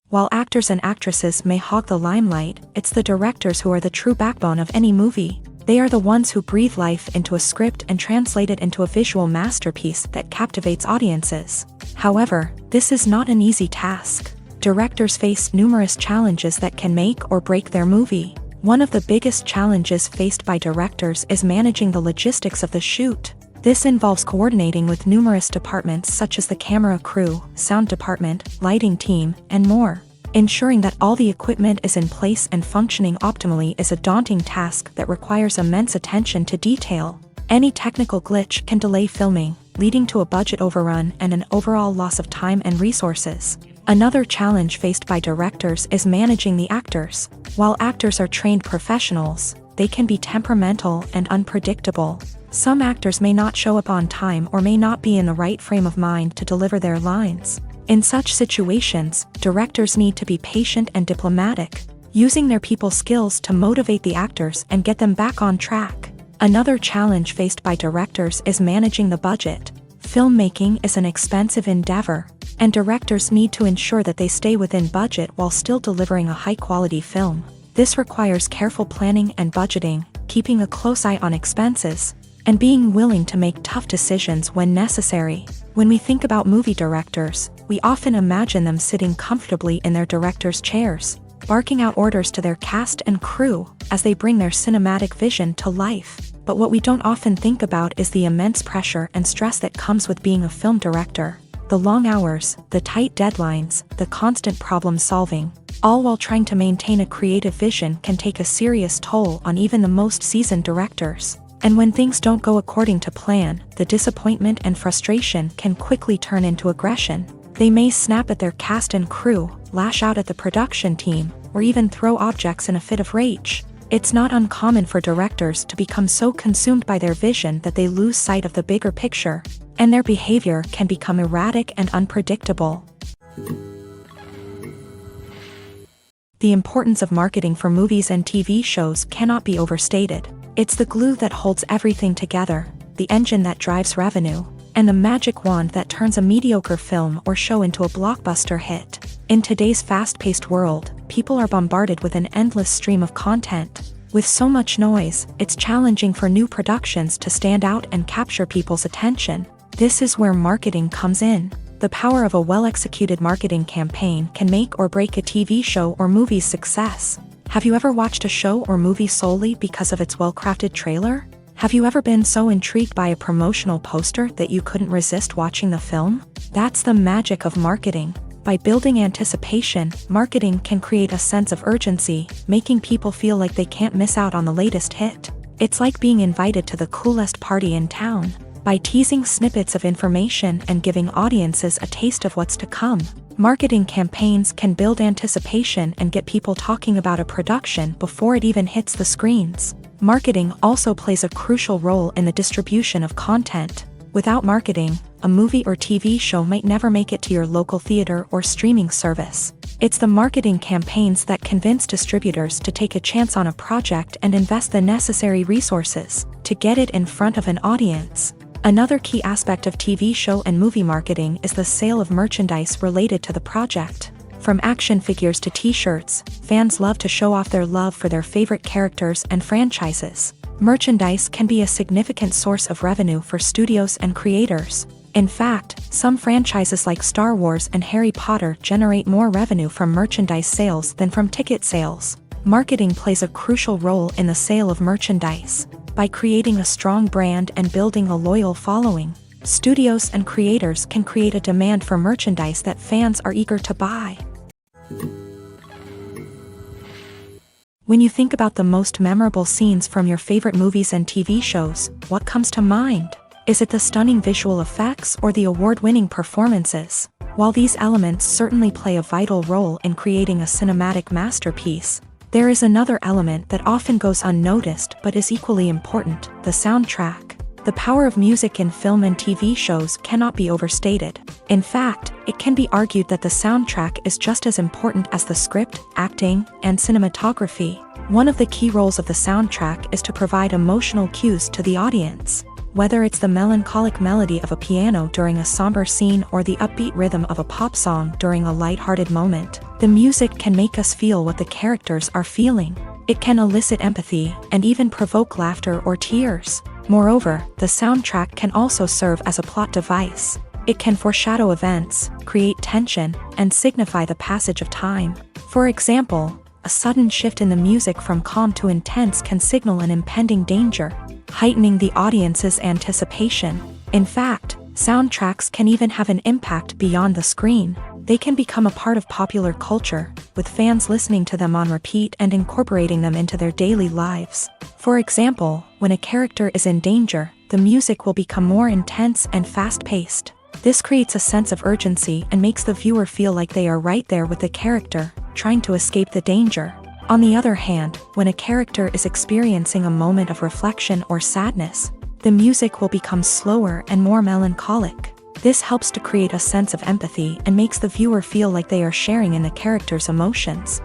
While actors and actresses may hog the limelight, it's the directors who are the true backbone of any movie. They are the ones who breathe life into a script and translate it into a visual masterpiece that captivates audiences. However, this is not an easy task. Directors face numerous challenges that can make or break their movie. One of the biggest challenges faced by directors is managing the logistics of the shoot. This involves coordinating with numerous departments such as the camera crew, sound department, lighting team, and more. Ensuring that all the equipment is in place and functioning optimally is a daunting task that requires immense attention to detail. Any technical glitch can delay filming, leading to a budget overrun and an overall loss of time and resources. Another challenge faced by directors is managing the actors. While actors are trained professionals, they can be temperamental and unpredictable. Some actors may not show up on time or may not be in the right frame of mind to deliver their lines. In such situations, directors need to be patient and diplomatic, using their people skills to motivate the actors and get them back on track. Another challenge faced by directors is managing the budget. Filmmaking is an expensive endeavor, and directors need to ensure that they stay within budget while still delivering a high-quality film. This requires careful planning and budgeting, keeping a close eye on expenses, and being willing to make tough decisions when necessary. When we think about movie directors, we often imagine them sitting comfortably in their director's chairs, barking out orders to their cast and crew as they bring their cinematic vision to life. But what we don't often think about is the immense pressure and stress that comes with being a film director. The long hours, the tight deadlines, the constant problem solving, all while trying to maintain a creative vision can take a serious toll on even the most seasoned directors. And when things don't go according to plan, the disappointment and frustration can quickly turn into aggression. They may snap at their cast and crew, lash out at the production team, or even throw objects in a fit of rage. It's not uncommon for directors to become so consumed by their vision that they lose sight of the bigger picture, and their behavior can become erratic and unpredictable. The importance of marketing for movies and TV shows cannot be overstated. It's the glue that holds everything together, the engine that drives revenue, and the magic wand that turns a mediocre film or show into a blockbuster hit. In today's fast-paced world, people are bombarded with an endless stream of content. With so much noise, it's challenging for new productions to stand out and capture people's attention. This is where marketing comes in. The power of a well-executed marketing campaign can make or break a TV show or movie's success. Have you ever watched a show or movie solely because of its well-crafted trailer? Have you ever been so intrigued by a promotional poster that you couldn't resist watching the film? That's the magic of marketing. By building anticipation, marketing can create a sense of urgency, making people feel like they can't miss out on the latest hit. It's like being invited to the coolest party in town. By teasing snippets of information and giving audiences a taste of what's to come, marketing campaigns can build anticipation and get people talking about a production before it even hits the screens. Marketing also plays a crucial role in the distribution of content. Without marketing, a movie or TV show might never make it to your local theater or streaming service. It's the marketing campaigns that convince distributors to take a chance on a project and invest the necessary resources to get it in front of an audience. Another key aspect of TV show and movie marketing is the sale of merchandise related to the project. From action figures to t-shirts, fans love to show off their love for their favorite characters and franchises. Merchandise can be a significant source of revenue for studios and creators. In fact, some franchises like Star Wars and Harry Potter generate more revenue from merchandise sales than from ticket sales. Marketing plays a crucial role in the sale of merchandise. By creating a strong brand and building a loyal following, studios and creators can create a demand for merchandise that fans are eager to buy. When you think about the most memorable scenes from your favorite movies and TV shows, what comes to mind? Is it the stunning visual effects or the award-winning performances? While these elements certainly play a vital role in creating a cinematic masterpiece, there is another element that often goes unnoticed but is equally important: the soundtrack. The power of music in film and TV shows cannot be overstated. In fact, it can be argued that the soundtrack is just as important as the script, acting, and cinematography. One of the key roles of the soundtrack is to provide emotional cues to the audience. Whether it's the melancholic melody of a piano during a somber scene or the upbeat rhythm of a pop song during a lighthearted moment, the music can make us feel what the characters are feeling. It can elicit empathy and even provoke laughter or tears. Moreover, the soundtrack can also serve as a plot device. It can foreshadow events, create tension, and signify the passage of time. For example, a sudden shift in the music from calm to intense can signal an impending danger, heightening the audience's anticipation. In fact, soundtracks can even have an impact beyond the screen. They can become a part of popular culture, with fans listening to them on repeat and incorporating them into their daily lives. For example, when a character is in danger, the music will become more intense and fast-paced. This creates a sense of urgency and makes the viewer feel like they are right there with the character, trying to escape the danger. On the other hand, when a character is experiencing a moment of reflection or sadness, the music will become slower and more melancholic. This helps to create a sense of empathy and makes the viewer feel like they are sharing in the character's emotions.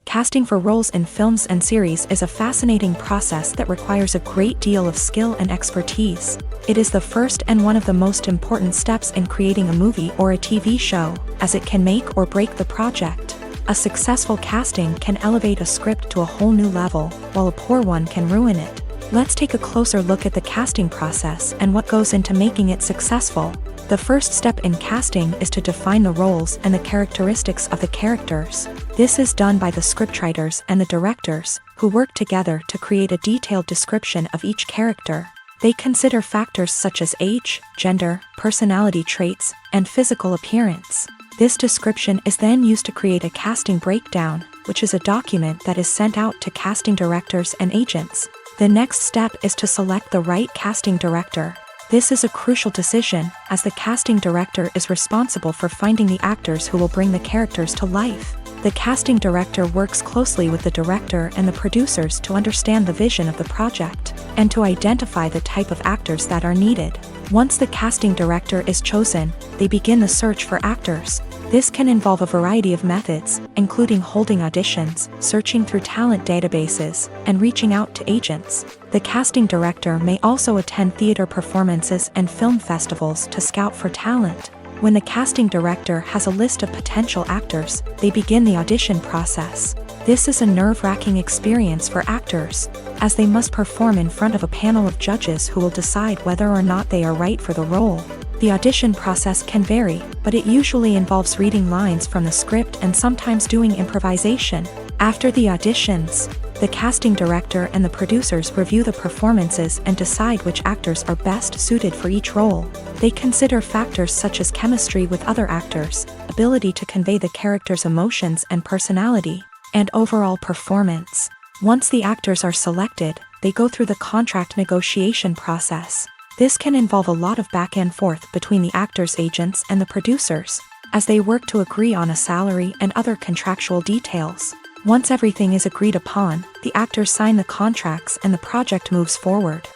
Casting for roles in films and series is a fascinating process that requires a great deal of skill and expertise. It is the first and one of the most important steps in creating a movie or a TV show, as it can make or break the project. A successful casting can elevate a script to a whole new level, while a poor one can ruin it. Let's take a closer look at the casting process and what goes into making it successful. The first step in casting is to define the roles and the characteristics of the characters. This is done by the scriptwriters and the directors, who work together to create a detailed description of each character. They consider factors such as age, gender, personality traits, and physical appearance. This description is then used to create a casting breakdown, which is a document that is sent out to casting directors and agents. The next step is to select the right casting director. This is a crucial decision, as the casting director is responsible for finding the actors who will bring the characters to life. The casting director works closely with the director and the producers to understand the vision of the project, and to identify the type of actors that are needed. Once the casting director is chosen, they begin the search for actors. This can involve a variety of methods, including holding auditions, searching through talent databases, and reaching out to agents. The casting director may also attend theater performances and film festivals to scout for talent. When the casting director has a list of potential actors, they begin the audition process. This is a nerve-wracking experience for actors, as they must perform in front of a panel of judges who will decide whether or not they are right for the role. The audition process can vary, but it usually involves reading lines from the script and sometimes doing improvisation. After the auditions, the casting director and the producers review the performances and decide which actors are best suited for each role. They consider factors such as chemistry with other actors, ability to convey the character's emotions and personality, and overall performance. Once the actors are selected, they go through the contract negotiation process. This can involve a lot of back and forth between the actors' agents and the producers, as they work to agree on a salary and other contractual details. Once everything is agreed upon, the actors sign the contracts and the project moves forward.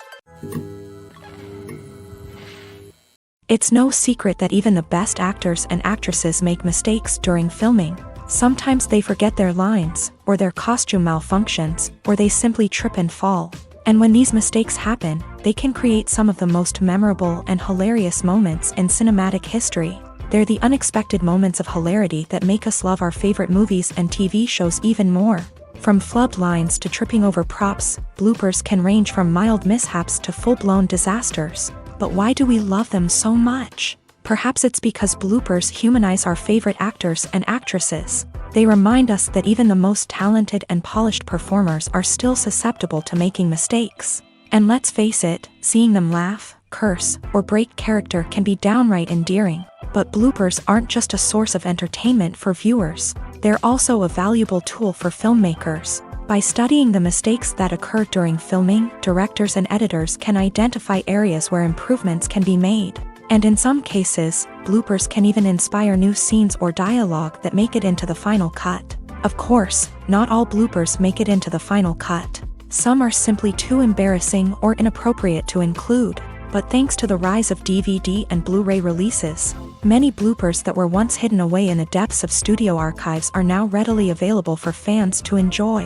It's no secret that even the best actors and actresses make mistakes during filming. Sometimes they forget their lines, or their costume malfunctions, or they simply trip and fall. And when these mistakes happen, they can create some of the most memorable and hilarious moments in cinematic history. They're the unexpected moments of hilarity that make us love our favorite movies and TV shows even more. From flubbed lines to tripping over props, bloopers can range from mild mishaps to full-blown disasters. But why do we love them so much? Perhaps it's because bloopers humanize our favorite actors and actresses. They remind us that even the most talented and polished performers are still susceptible to making mistakes. And let's face it, seeing them laugh, curse, or break character can be downright endearing. But bloopers aren't just a source of entertainment for viewers. They're also a valuable tool for filmmakers. By studying the mistakes that occur during filming, directors and editors can identify areas where improvements can be made. And in some cases, bloopers can even inspire new scenes or dialogue that make it into the final cut. Of course, not all bloopers make it into the final cut. Some are simply too embarrassing or inappropriate to include. But thanks to the rise of DVD and Blu-ray releases, many bloopers that were once hidden away in the depths of studio archives are now readily available for fans to enjoy.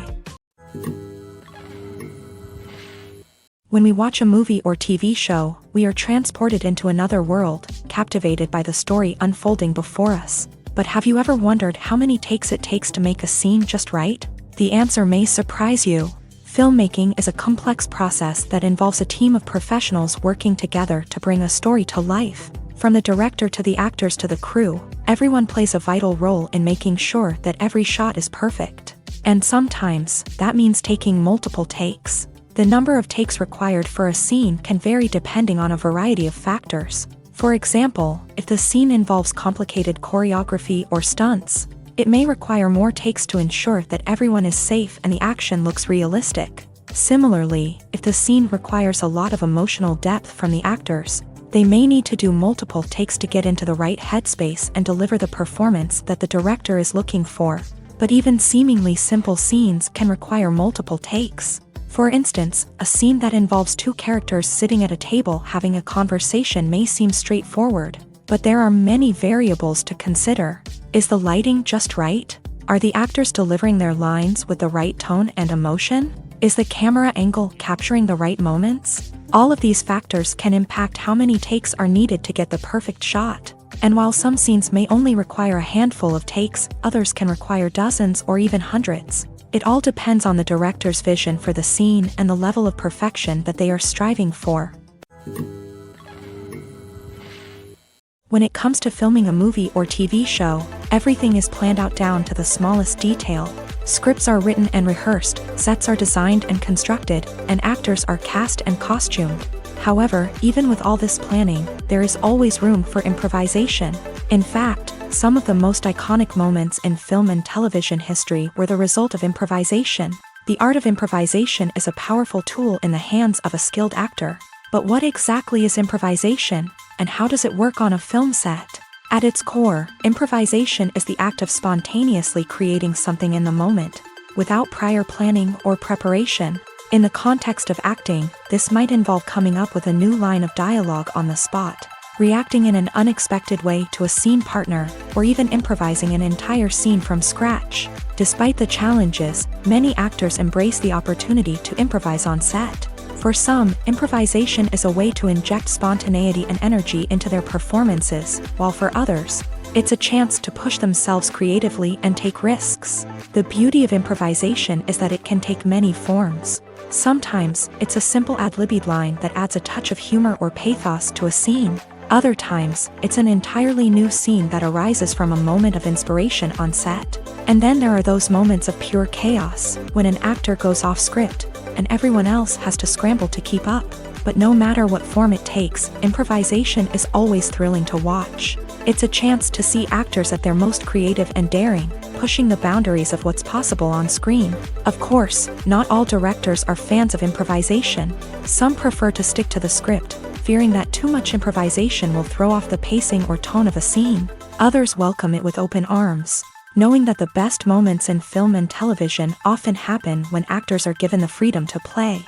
When we watch a movie or TV show, we are transported into another world, captivated by the story unfolding before us. But have you ever wondered how many takes it takes to make a scene just right? The answer may surprise you. Filmmaking is a complex process that involves a team of professionals working together to bring a story to life. From the director to the actors to the crew, everyone plays a vital role in making sure that every shot is perfect. And sometimes, that means taking multiple takes. The number of takes required for a scene can vary depending on a variety of factors. For example, if the scene involves complicated choreography or stunts, it may require more takes to ensure that everyone is safe and the action looks realistic. Similarly, if the scene requires a lot of emotional depth from the actors, they may need to do multiple takes to get into the right headspace and deliver the performance that the director is looking for. But even seemingly simple scenes can require multiple takes. For instance, a scene that involves two characters sitting at a table having a conversation may seem straightforward, but there are many variables to consider. Is the lighting just right? Are the actors delivering their lines with the right tone and emotion? Is the camera angle capturing the right moments? All of these factors can impact how many takes are needed to get the perfect shot. And while some scenes may only require a handful of takes, others can require dozens or even hundreds. It all depends on the director's vision for the scene and the level of perfection that they are striving for. When it comes to filming a movie or TV show, everything is planned out down to the smallest detail. Scripts are written and rehearsed, sets are designed and constructed, and actors are cast and costumed. However, even with all this planning, there is always room for improvisation. In fact, some of the most iconic moments in film and television history were the result of improvisation. The art of improvisation is a powerful tool in the hands of a skilled actor. But what exactly is improvisation, and how does it work on a film set? At its core, improvisation is the act of spontaneously creating something in the moment, without prior planning or preparation. In the context of acting, this might involve coming up with a new line of dialogue on the spot, reacting in an unexpected way to a scene partner, or even improvising an entire scene from scratch. Despite the challenges, many actors embrace the opportunity to improvise on set. For some, improvisation is a way to inject spontaneity and energy into their performances, while for others, it's a chance to push themselves creatively and take risks. The beauty of improvisation is that it can take many forms. Sometimes, it's a simple ad-libbed line that adds a touch of humor or pathos to a scene. Other times, it's an entirely new scene that arises from a moment of inspiration on set. And then there are those moments of pure chaos, when an actor goes off script, and everyone else has to scramble to keep up. But no matter what form it takes, improvisation is always thrilling to watch. It's a chance to see actors at their most creative and daring, pushing the boundaries of what's possible on screen. Of course, not all directors are fans of improvisation. Some prefer to stick to the script, fearing that too much improvisation will throw off the pacing or tone of a scene. Others welcome it with open arms, knowing that the best moments in film and television often happen when actors are given the freedom to play.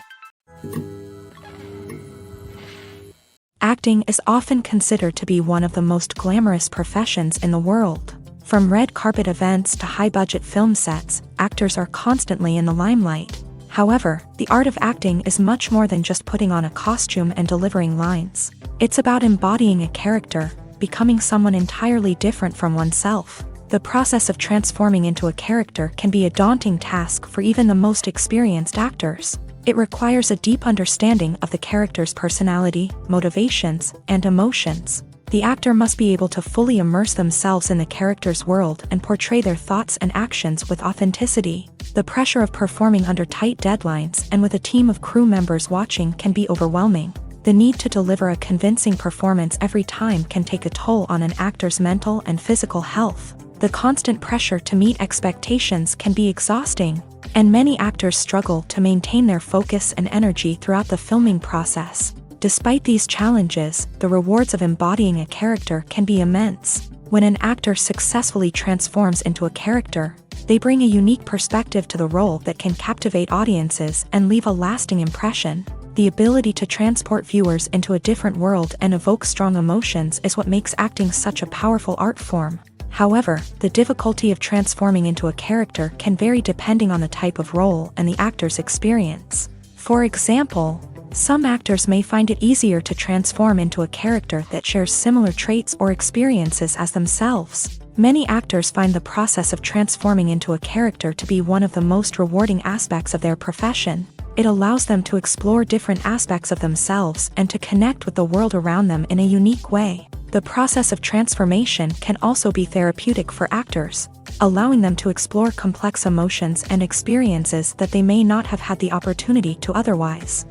Acting is often considered to be one of the most glamorous professions in the world. From red carpet events to high-budget film sets, actors are constantly in the limelight. However, the art of acting is much more than just putting on a costume and delivering lines. It's about embodying a character, becoming someone entirely different from oneself. The process of transforming into a character can be a daunting task for even the most experienced actors. It requires a deep understanding of the character's personality, motivations, and emotions. The actor must be able to fully immerse themselves in the character's world and portray their thoughts and actions with authenticity. The pressure of performing under tight deadlines and with a team of crew members watching can be overwhelming. The need to deliver a convincing performance every time can take a toll on an actor's mental and physical health. The constant pressure to meet expectations can be exhausting, and many actors struggle to maintain their focus and energy throughout the filming process. Despite these challenges, the rewards of embodying a character can be immense. When an actor successfully transforms into a character, they bring a unique perspective to the role that can captivate audiences and leave a lasting impression. The ability to transport viewers into a different world and evoke strong emotions is what makes acting such a powerful art form. However, the difficulty of transforming into a character can vary depending on the type of role and the actor's experience. For example, some actors may find it easier to transform into a character that shares similar traits or experiences as themselves. Many actors find the process of transforming into a character to be one of the most rewarding aspects of their profession. It allows them to explore different aspects of themselves and to connect with the world around them in a unique way. The process of transformation can also be therapeutic for actors, allowing them to explore complex emotions and experiences that they may not have had the opportunity to otherwise.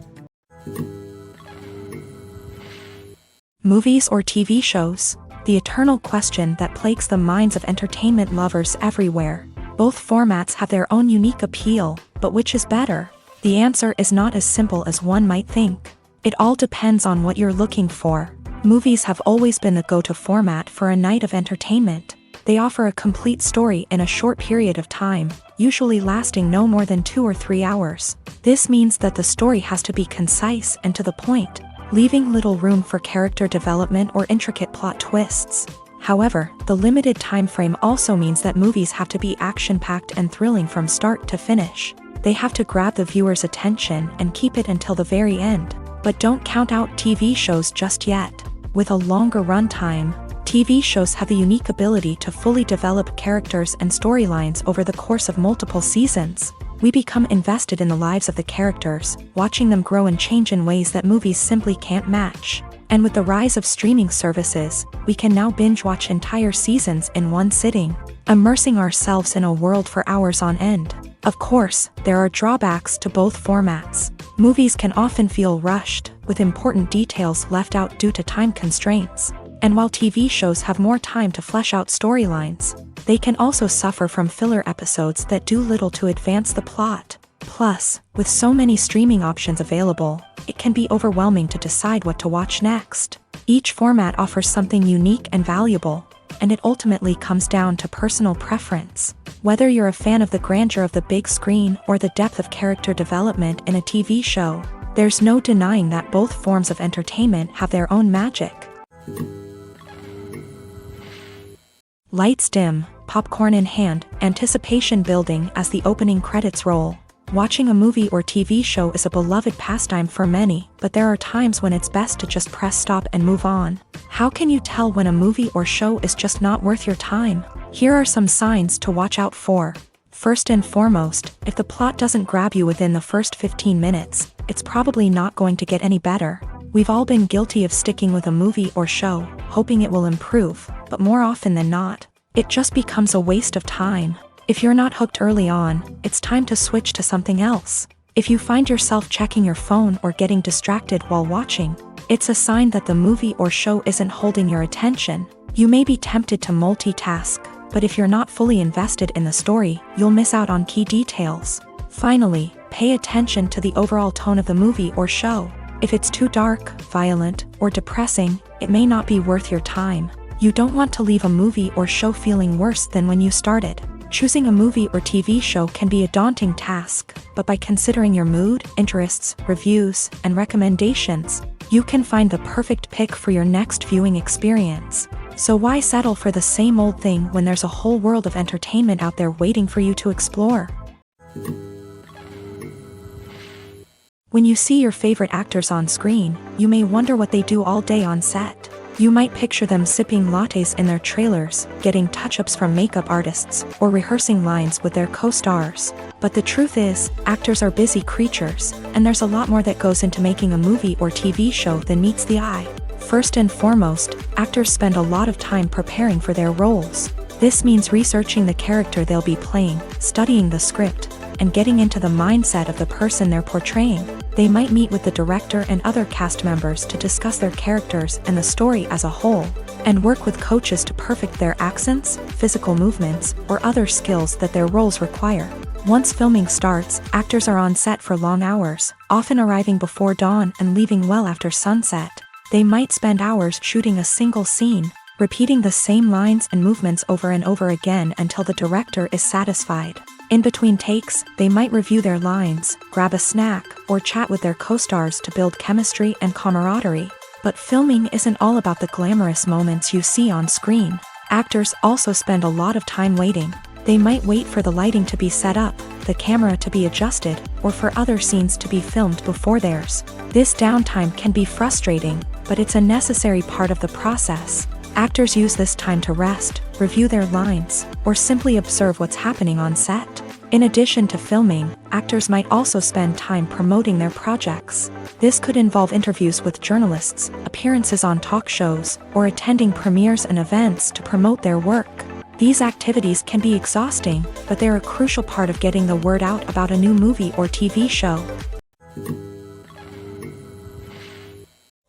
Movies or TV shows? The eternal question that plagues the minds of entertainment lovers everywhere. Both formats have their own unique appeal, but which is better? The answer is not as simple as one might think. It all depends on what you're looking for. Movies have always been the go-to format for a night of entertainment. They offer a complete story in a short period of time, usually lasting no more than 2 or 3 hours. This means that the story has to be concise and to the point, leaving little room for character development or intricate plot twists. However, the limited time frame also means that movies have to be action-packed and thrilling from start to finish. They have to grab the viewer's attention and keep it until the very end. But don't count out TV shows just yet. With a longer runtime, TV shows have the unique ability to fully develop characters and storylines over the course of multiple seasons. We become invested in the lives of the characters, watching them grow and change in ways that movies simply can't match. And with the rise of streaming services, we can now binge-watch entire seasons in one sitting, immersing ourselves in a world for hours on end. Of course, there are drawbacks to both formats. Movies can often feel rushed, with important details left out due to time constraints. And while TV shows have more time to flesh out storylines, they can also suffer from filler episodes that do little to advance the plot. Plus, with so many streaming options available, it can be overwhelming to decide what to watch next. Each format offers something unique and valuable, and it ultimately comes down to personal preference. Whether you're a fan of the grandeur of the big screen or the depth of character development in a TV show, there's no denying that both forms of entertainment have their own magic. Lights dim, popcorn in hand, anticipation building as the opening credits roll. Watching a movie or TV show is a beloved pastime for many, but there are times when it's best to just press stop and move on. How can you tell when a movie or show is just not worth your time? Here are some signs to watch out for. First and foremost, if the plot doesn't grab you within the first 15 minutes, it's probably not going to get any better. We've all been guilty of sticking with a movie or show, hoping it will improve, but more often than not, it just becomes a waste of time. If you're not hooked early on, it's time to switch to something else. If you find yourself checking your phone or getting distracted while watching, it's a sign that the movie or show isn't holding your attention. You may be tempted to multitask, but if you're not fully invested in the story, you'll miss out on key details. Finally, pay attention to the overall tone of the movie or show. If it's too dark, violent, or depressing, it may not be worth your time. You don't want to leave a movie or show feeling worse than when you started. Choosing a movie or TV show can be a daunting task, but by considering your mood, interests, reviews, and recommendations, you can find the perfect pick for your next viewing experience. So why settle for the same old thing when there's a whole world of entertainment out there waiting for you to explore? When you see your favorite actors on screen, you may wonder what they do all day on set. You might picture them sipping lattes in their trailers, getting touch-ups from makeup artists, or rehearsing lines with their co-stars. But the truth is, actors are busy creatures, and there's a lot more that goes into making a movie or TV show than meets the eye. First and foremost, actors spend a lot of time preparing for their roles. This means researching the character they'll be playing, studying the script, and getting into the mindset of the person they're portraying. They might meet with the director and other cast members to discuss their characters and the story as a whole, and work with coaches to perfect their accents, physical movements, or other skills that their roles require. Once filming starts, actors are on set for long hours, often arriving before dawn and leaving well after sunset. They might spend hours shooting a single scene, repeating the same lines and movements over and over again until the director is satisfied. In between takes, they might review their lines, grab a snack, or chat with their co-stars to build chemistry and camaraderie. But filming isn't all about the glamorous moments you see on screen. Actors also spend a lot of time waiting. They might wait for the lighting to be set up, the camera to be adjusted, or for other scenes to be filmed before theirs. This downtime can be frustrating, but it's a necessary part of the process. Actors use this time to rest, review their lines, or simply observe what's happening on set. In addition to filming, actors might also spend time promoting their projects. This could involve interviews with journalists, appearances on talk shows, or attending premieres and events to promote their work. These activities can be exhausting, but they're a crucial part of getting the word out about a new movie or TV show.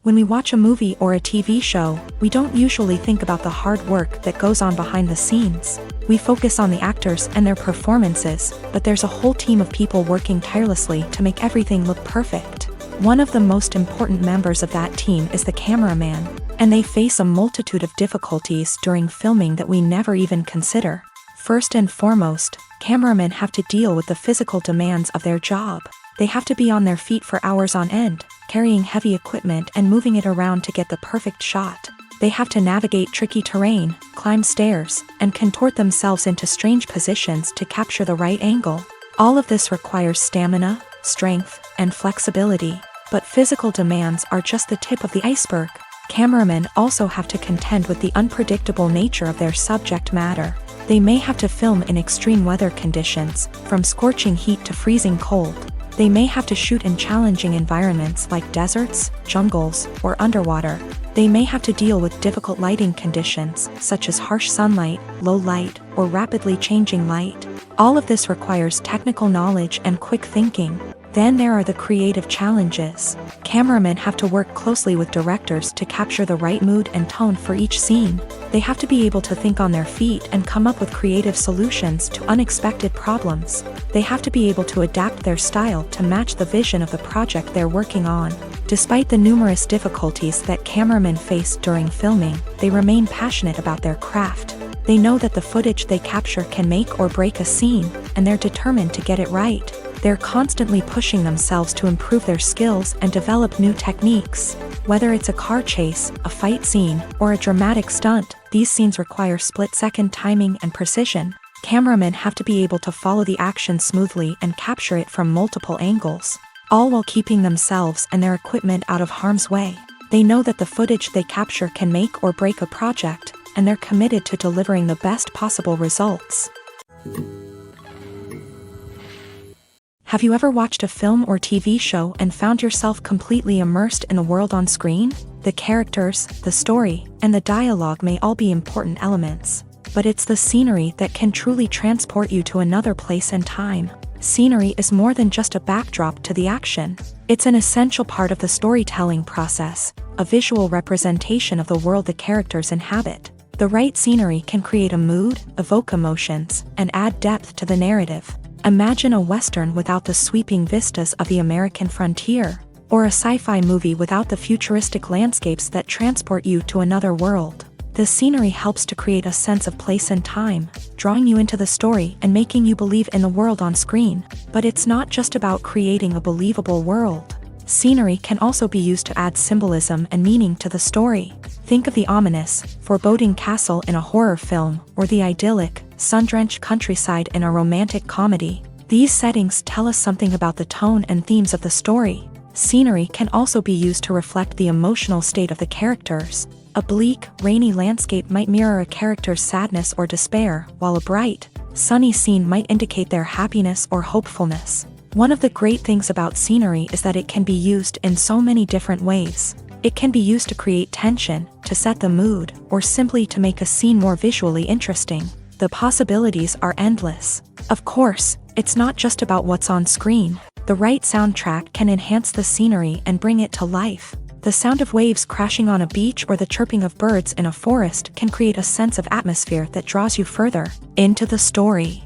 When we watch a movie or a TV show, we don't usually think about the hard work that goes on behind the scenes. We focus on the actors and their performances, but there's a whole team of people working tirelessly to make everything look perfect. One of the most important members of that team is the cameraman, and they face a multitude of difficulties during filming that we never even consider. First and foremost, cameramen have to deal with the physical demands of their job. They have to be on their feet for hours on end, carrying heavy equipment and moving it around to get the perfect shot. They have to navigate tricky terrain, climb stairs, and contort themselves into strange positions to capture the right angle. All of this requires stamina, strength, and flexibility. But physical demands are just the tip of the iceberg. Cameramen also have to contend with the unpredictable nature of their subject matter. They may have to film in extreme weather conditions, from scorching heat to freezing cold. They may have to shoot in challenging environments like deserts, jungles, or underwater. They may have to deal with difficult lighting conditions, such as harsh sunlight, low light, or rapidly changing light. All of this requires technical knowledge and quick thinking. Then there are the creative challenges. Cameramen have to work closely with directors to capture the right mood and tone for each scene. They have to be able to think on their feet and come up with creative solutions to unexpected problems. They have to be able to adapt their style to match the vision of the project they're working on. Despite the numerous difficulties that cameramen face during filming, they remain passionate about their craft. They know that the footage they capture can make or break a scene, and they're determined to get it right. They're constantly pushing themselves to improve their skills and develop new techniques. Whether it's a car chase, a fight scene, or a dramatic stunt, these scenes require split-second timing and precision. Cameramen have to be able to follow the action smoothly and capture it from multiple angles, all while keeping themselves and their equipment out of harm's way. They know that the footage they capture can make or break a project, and they're committed to delivering the best possible results. Have you ever watched a film or TV show and found yourself completely immersed in the world on screen? The characters, the story, and the dialogue may all be important elements, but it's the scenery that can truly transport you to another place and time. Scenery is more than just a backdrop to the action. It's an essential part of the storytelling process, a visual representation of the world the characters inhabit. The right scenery can create a mood, evoke emotions, and add depth to the narrative. Imagine a Western without the sweeping vistas of the American frontier, or a sci-fi movie without the futuristic landscapes that transport you to another world. The scenery helps to create a sense of place and time, drawing you into the story and making you believe in the world on screen. But it's not just about creating a believable world. Scenery can also be used to add symbolism and meaning to the story. Think of the ominous, foreboding castle in a horror film, or the idyllic, sun-drenched countryside in a romantic comedy. These settings tell us something about the tone and themes of the story. Scenery can also be used to reflect the emotional state of the characters. A bleak, rainy landscape might mirror a character's sadness or despair, while a bright, sunny scene might indicate their happiness or hopefulness. One of the great things about scenery is that it can be used in so many different ways. It can be used to create tension, to set the mood, or simply to make a scene more visually interesting. The possibilities are endless. Of course, it's not just about what's on screen. The right soundtrack can enhance the scenery and bring it to life. The sound of waves crashing on a beach or the chirping of birds in a forest can create a sense of atmosphere that draws you further into the story.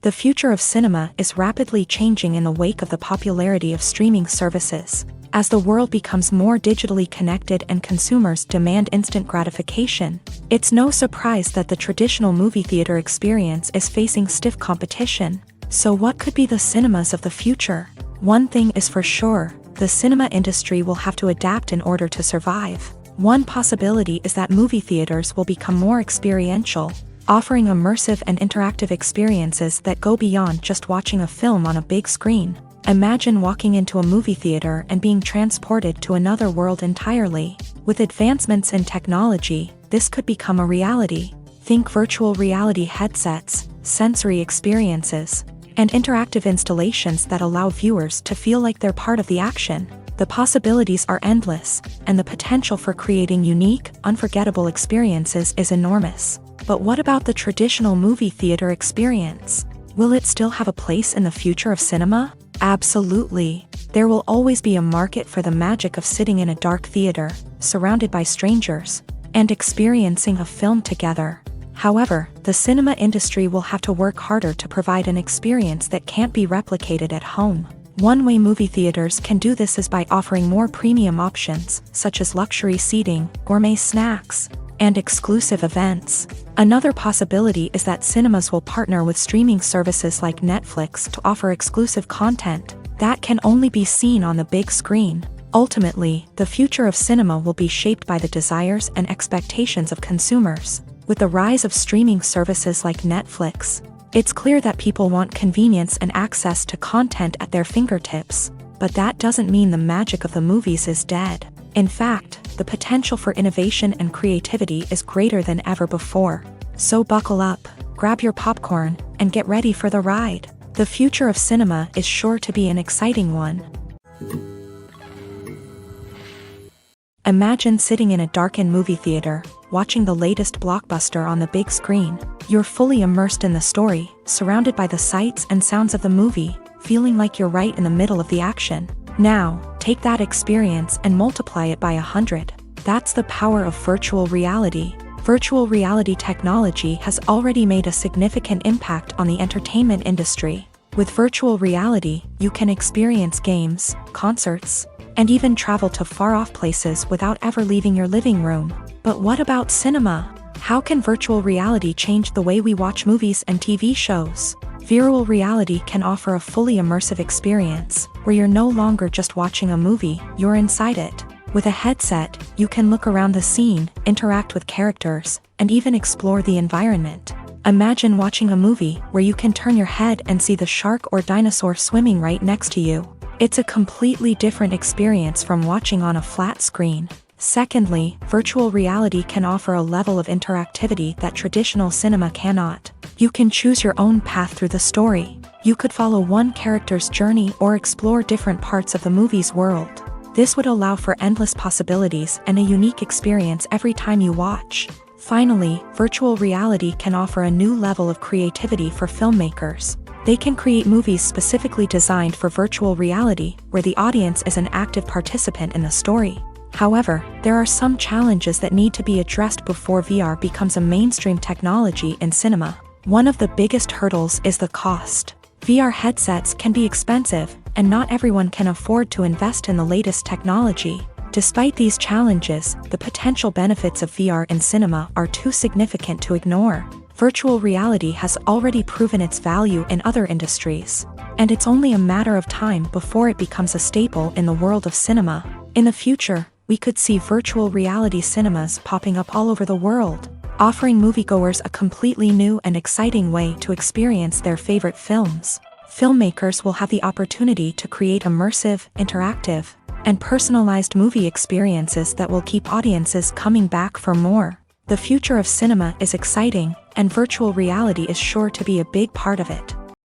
The future of cinema is rapidly changing in the wake of the popularity of streaming services. As the world becomes more digitally connected and consumers demand instant gratification, it's no surprise that the traditional movie theater experience is facing stiff competition. So what could be the cinemas of the future? One thing is for sure, the cinema industry will have to adapt in order to survive. One possibility is that movie theaters will become more experiential, offering immersive and interactive experiences that go beyond just watching a film on a big screen. Imagine walking into a movie theater and being transported to another world entirely. With advancements in technology, this could become a reality. Think virtual reality headsets, sensory experiences, and interactive installations that allow viewers to feel like they're part of the action. The possibilities are endless, and the potential for creating unique, unforgettable experiences is enormous. But what about the traditional movie theater experience? Will it still have a place in the future of cinema? Absolutely. There will always be a market for the magic of sitting in a dark theater, surrounded by strangers, and experiencing a film together. However, the cinema industry will have to work harder to provide an experience that can't be replicated at home. One way movie theaters can do this is by offering more premium options, such as luxury seating, gourmet snacks, and exclusive events. Another possibility is that cinemas will partner with streaming services like Netflix to offer exclusive content that can only be seen on the big screen. Ultimately, the future of cinema will be shaped by the desires and expectations of consumers. With the rise of streaming services like Netflix, it's clear that people want convenience and access to content at their fingertips. But that doesn't mean the magic of the movies is dead. In fact, the potential for innovation and creativity is greater than ever before. So buckle up, grab your popcorn, and get ready for the ride. The future of cinema is sure to be an exciting one. Imagine sitting in a darkened movie theater, watching the latest blockbuster on the big screen. You're fully immersed in the story, surrounded by the sights and sounds of the movie, feeling like you're right in the middle of the action. Now, take that experience and multiply it by 100. That's the power of virtual reality. Virtual reality technology has already made a significant impact on the entertainment industry. With virtual reality, you can experience games, concerts, and even travel to far-off places without ever leaving your living room. But what about cinema? How can virtual reality change the way we watch movies and TV shows? Virtual reality can offer a fully immersive experience, where you're no longer just watching a movie, you're inside it. With a headset, you can look around the scene, interact with characters, and even explore the environment. Imagine watching a movie where you can turn your head and see the shark or dinosaur swimming right next to you. It's a completely different experience from watching on a flat screen. Secondly, virtual reality can offer a level of interactivity that traditional cinema cannot. You can choose your own path through the story. You could follow one character's journey or explore different parts of the movie's world. This would allow for endless possibilities and a unique experience every time you watch. Finally, virtual reality can offer a new level of creativity for filmmakers. They can create movies specifically designed for virtual reality, where the audience is an active participant in the story. However, there are some challenges that need to be addressed before VR becomes a mainstream technology in cinema. One of the biggest hurdles is the cost. VR headsets can be expensive, and not everyone can afford to invest in the latest technology. Despite these challenges, the potential benefits of VR in cinema are too significant to ignore. Virtual reality has already proven its value in other industries, and it's only a matter of time before it becomes a staple in the world of cinema. In the future, we could see virtual reality cinemas popping up all over the world, offering moviegoers a completely new and exciting way to experience their favorite films. Filmmakers will have the opportunity to create immersive, interactive, and personalized movie experiences that will keep audiences coming back for more. The future of cinema is exciting, and virtual reality is sure to be a big part of it.